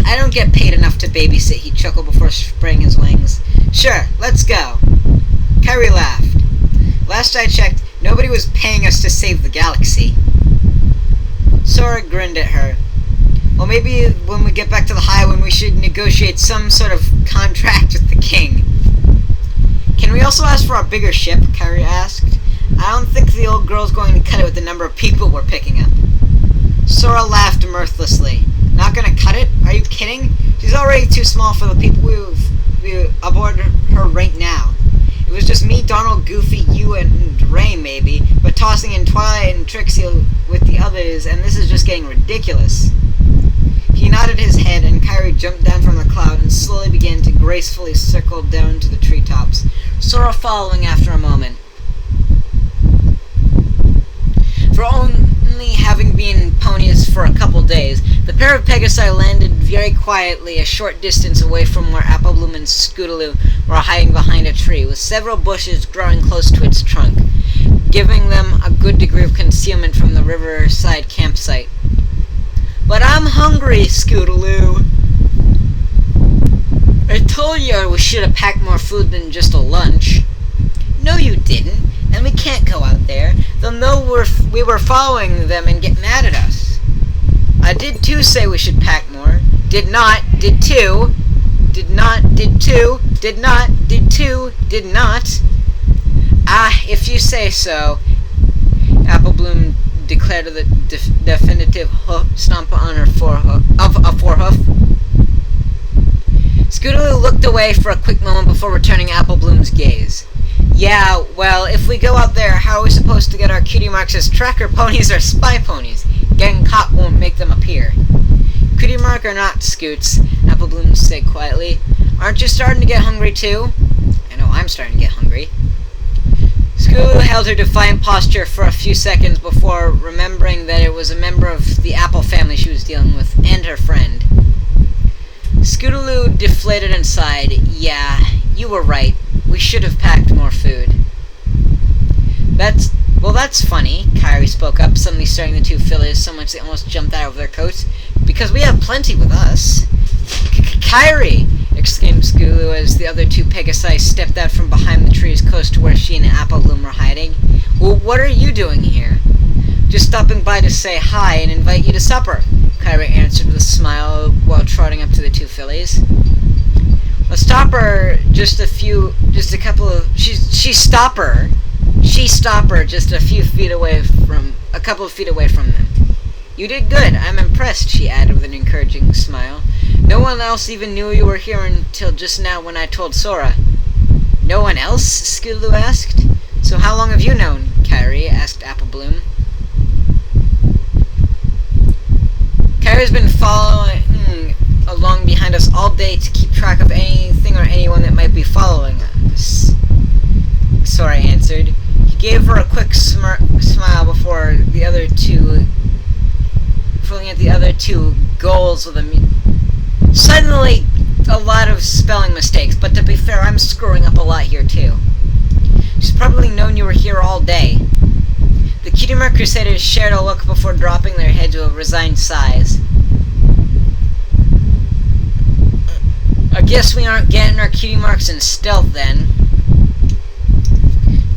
I don't get paid enough to babysit, he chuckled before spraying his wings. Sure, let's go. Kyrie laughed. Last I checked, nobody was paying us to save the galaxy. Sora grinned at her. Well, maybe when we get back to the Highwind, we should negotiate some sort of contract with the king. Can we also ask for a bigger ship? Kyrie asked. I don't think the old girl's going to cut it with the number of people we're picking up. Sora laughed mirthlessly. Not gonna cut it? Are you kidding? She's already too small for the people we aboard her right now. It was just me, Donald, Goofy, you, and Ray maybe, but tossing in Twilight and Trixie with the others, and this is just getting ridiculous. He nodded his head, and Kyrie jumped down from the cloud and slowly began to gracefully circle down to the treetops, Sora following after a moment. For only having been ponies for a couple days, the pair of Pegasi landed very quietly a short distance away from where Apple Bloom and Scootaloo were hiding behind a tree, with several bushes growing close to its trunk, giving them a good degree of concealment from the riverside campsite. But I'm hungry, Scootaloo. I told you we should have packed more food than just a lunch. No, you didn't, and we can't go out there. They'll know we were following them and get mad at us. I did too say we should pack more. Did not, did too. Did not, did too. Did not, did too. Did not. If you say so, Apple Bloom declared with a definitive stomp on her forehoof. Scootaloo looked away for a quick moment before returning Apple Bloom's gaze. Yeah, well, if we go out there, how are we supposed to get our cutie marks as tracker ponies or spy ponies? Getting caught won't make them appear. Cutie mark or not, Scoots, Apple Bloom said quietly. Aren't you starting to get hungry too? I know I'm starting to get hungry. Scootaloo held her defiant posture for a few seconds before remembering that it was a member of the Apple family she was dealing with, and her friend. Scootaloo deflated and sighed. Yeah, you were right. We should have packed more food. That's funny, Kyrie spoke up, suddenly staring the two fillies so much they almost jumped out of their coats. Because we have plenty with us. Kyrie! Exclaimed Scootaloo as the other two Pegasi stepped out from behind the trees close to where she and Apple Bloom were hiding. Well, what are you doing here? Just stopping by to say hi and invite you to supper, Kyrie answered with a smile while trotting up to the two fillies. She stopped her just a few feet away from them. You did good. I'm impressed, she added with an encouraging smile. No one else even knew you were here until just now when I told Sora. No one else? Scootaloo asked. So how long have you known, Kyrie? Asked Applebloom. Kyrie's been following along behind us all day to keep track of anything or anyone that might be following us, Sora answered. He gave her a quick smile before looking at the other two goals with a suddenly a lot of spelling mistakes, but to be fair, I'm screwing up a lot here too. She's probably known you were here all day. The Cutie Mark Crusaders shared a look before dropping their heads with resigned sighs. I guess we aren't getting our cutie marks in stealth then.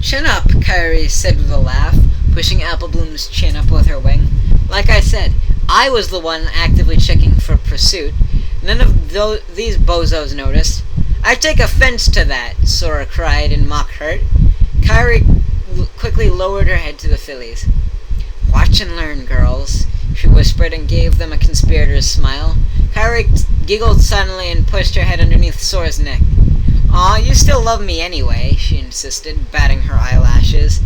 Chin up, Kyrie said with a laugh, pushing Applebloom's chin up with her wing. Like I said, I was the one actively checking for pursuit. None of these bozos noticed. I take offense to that, Sora cried in mock hurt. Kyrie quickly lowered her head to the fillies. Watch and learn, girls, she whispered and gave them a conspirator's smile. Kyrie giggled suddenly and pushed her head underneath Sora's neck. Aw, you still love me anyway, she insisted, batting her eyelashes.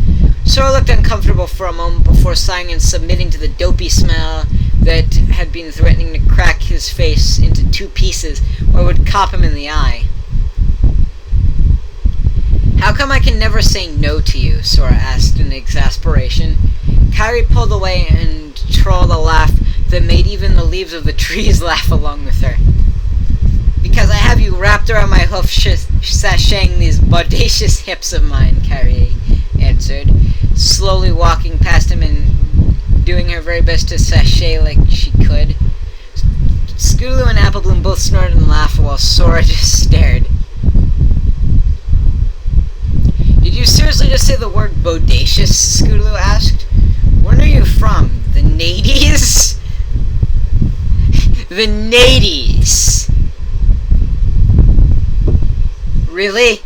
Sora looked uncomfortable for a moment before sighing and submitting to the dopey smile that had been threatening to crack his face into two pieces or would cop him in the eye. How come I can never say no to you? Sora asked in exasperation. Kyrie pulled away and trolled a laugh that made even the leaves of the trees laugh along with her. Because I have you wrapped around my hoof sashaying these bodacious hips of mine, Kyrie answered, slowly walking past him and doing her very best to sashay like she could. Scootaloo and Applebloom both snorted and laughed while Sora just stared. Did you seriously just say the word bodacious? Scootaloo asked. Where are you from? The Nadies? The Nadies! Really?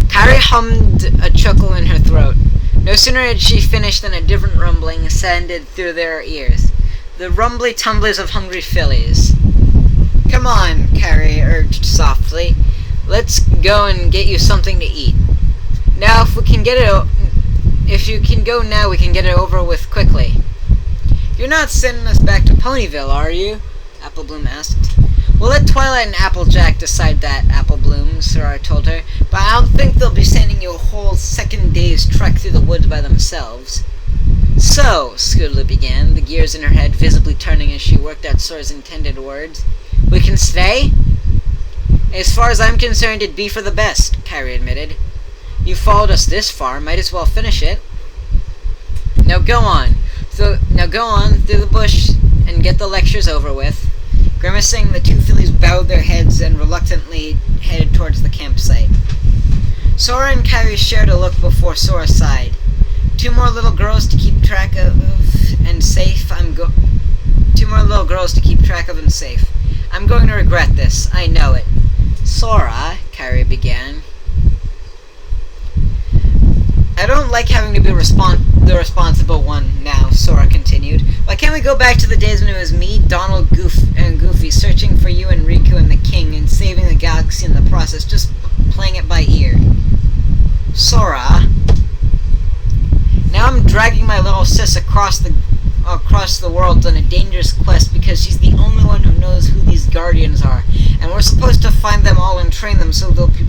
Kyrie hummed a chuckle in her throat. No sooner had she finished than a different rumbling ascended through their ears. The rumbly-tumblies of hungry fillies. Come on, Kyrie urged softly. Let's go and get you something to eat. Now, if you can go now, we can get it over with quickly. You're not sending us back to Ponyville, are you? Applebloom asked. We'll let Twilight and Applejack decide that, Applebloom, Sora told her, but I don't think they'll be sending you a whole second day's trek through the woods by themselves. So, Scootaloo began, the gears in her head visibly turning as she worked out Sora's intended words. We can stay? As far as I'm concerned, it'd be for the best, Kyrie admitted. You followed us this far, might as well finish it. Now go on through the bush and get the lectures over with. Grimacing, the two fillies bowed their heads and reluctantly headed towards the campsite. Sora and Kyrie shared a look before Sora sighed. Two more little girls to keep track of and safe. I'm going to regret this. I know it. Sora, Kyrie began. I don't like having to be the responsible one now, Sora continued. Why can't we go back to the days when it was me, Donald, and Goofy searching for you and Riku and the King and saving the galaxy in the process, just playing it by ear? Sora. Now I'm dragging my little sis across the world on a dangerous quest because she's the only one who knows who these guardians are, and we're supposed to find them all and train them so they'll be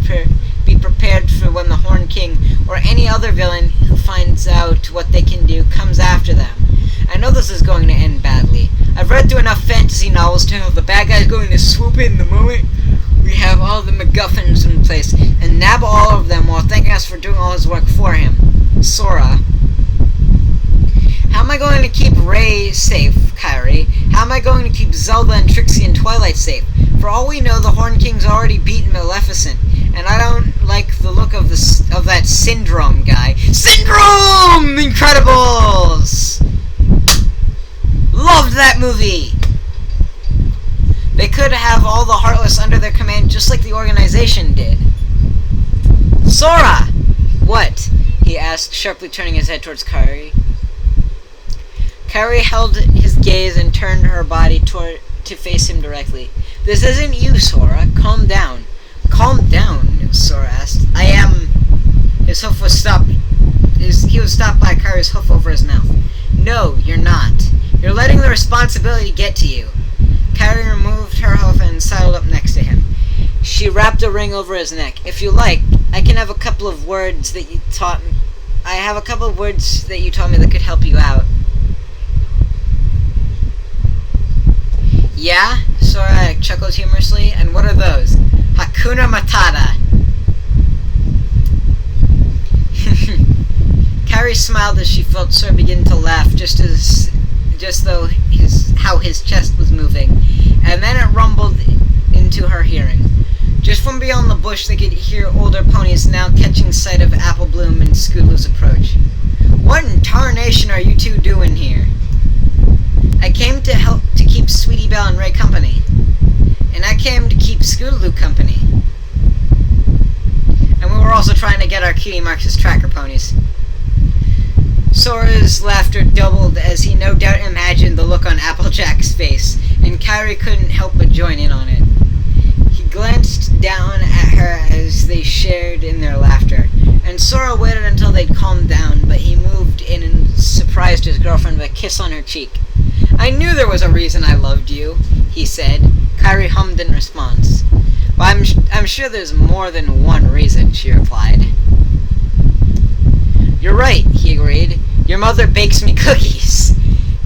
prepared for when the Horn King or any other villain who finds out what they can do comes after them. I know this is going to end badly. I've read through enough fantasy novels to know the bad guy's going to swoop in the moment we have all the MacGuffins in place and nab all of them while thanking us for doing all his work for him. Sora. How am I going to keep Ray safe, Kyrie? How am I going to keep Zelda and Trixie and Twilight safe? For all we know, the Horn King's already beaten Maleficent, and I don't like the look of that Syndrome guy. Syndrome! Incredibles! Loved that movie! They could have all the Heartless under their command just like the organization did. Sora! What? He asked, sharply turning his head towards Kyrie. Kyrie held his gaze and turned her body to face him directly. This isn't you, Sora. Calm down. Calm down, Sora asked. I am... His hoof was stopped. He was stopped by Kairi's hoof over his mouth. No, you're not. You're letting the responsibility get to you. Kairi removed her hoof and sidled up next to him. She wrapped a ring over his neck. If you like, I can have a couple of words that you taught me. I have a couple of words that you taught me that could help you out. Yeah? Sora chuckled humorously. And what are those? Hakuna Matata. Kairi smiled as she felt Sora begin to laugh, just though how his chest was moving, and then it rumbled into her hearing. Just from beyond the bush, they could hear older ponies now catching sight of Apple Bloom and Scootaloo's approach. What in tarnation are you two doing here? I came to help to keep Sweetie Belle and Ray company, and I came to keep Scootaloo company. And we were also trying to get our Cutie Marks' tracker ponies. Sora's laughter doubled as he no doubt imagined the look on Applejack's face, and Kairi couldn't help but join in on it. He glanced down at her as they shared in their laughter, and Sora waited until they'd calmed down, but he moved in and surprised his girlfriend with a kiss on her cheek. I knew there was a reason I loved you, he said. Kairi hummed in response. Well, I'm sure there's more than one reason, she replied. You're right, he agreed. Your mother bakes me cookies.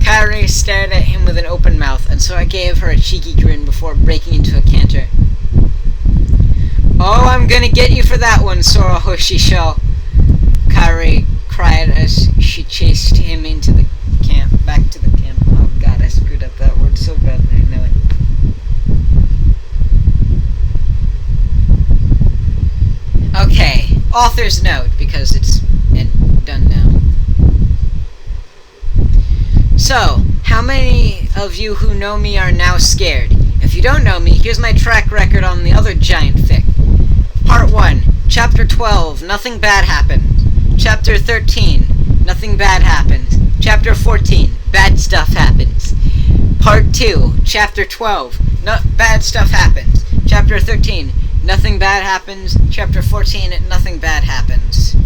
Kairi stared at him with an open mouth, and so I gave her a cheeky grin before breaking into a canter. Oh, I'm gonna get you for that one, Sora Hoshisho, Kairi cried as she chased him into the camp, back to the camp. Oh god, I screwed up that word so bad and I know it. Okay, author's note, because it's done now. So, how many of you who know me are now scared? If you don't know me, here's my track record on the other giant fic. Part 1, Chapter 12, Nothing Bad Happened. Chapter 13, Nothing Bad Happens. Chapter 14, Bad Stuff Happens. Part 2, Chapter 12, Bad Stuff Happens. Chapter 13, Nothing Bad Happens. Chapter 14, Nothing Bad Happens.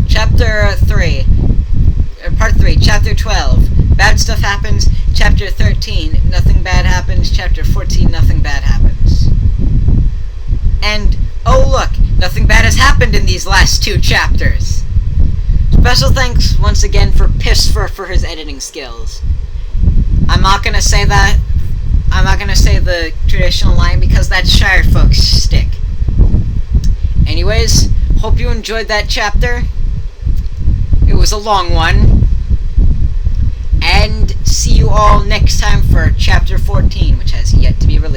Chapter 3, Part 3, Chapter 12, Bad Stuff Happens. Chapter 13, Nothing Bad Happens. Chapter 14, Nothing Bad Happens. And, oh look, nothing bad has happened in these last 2 chapters. Special thanks once again for Pissfur for his editing skills. I'm not gonna say that. I'm not gonna say the traditional line because that's Shire Folk's stick. Anyways, hope you enjoyed that chapter. It was a long one. And see you all next time for Chapter 14, which has yet to be released.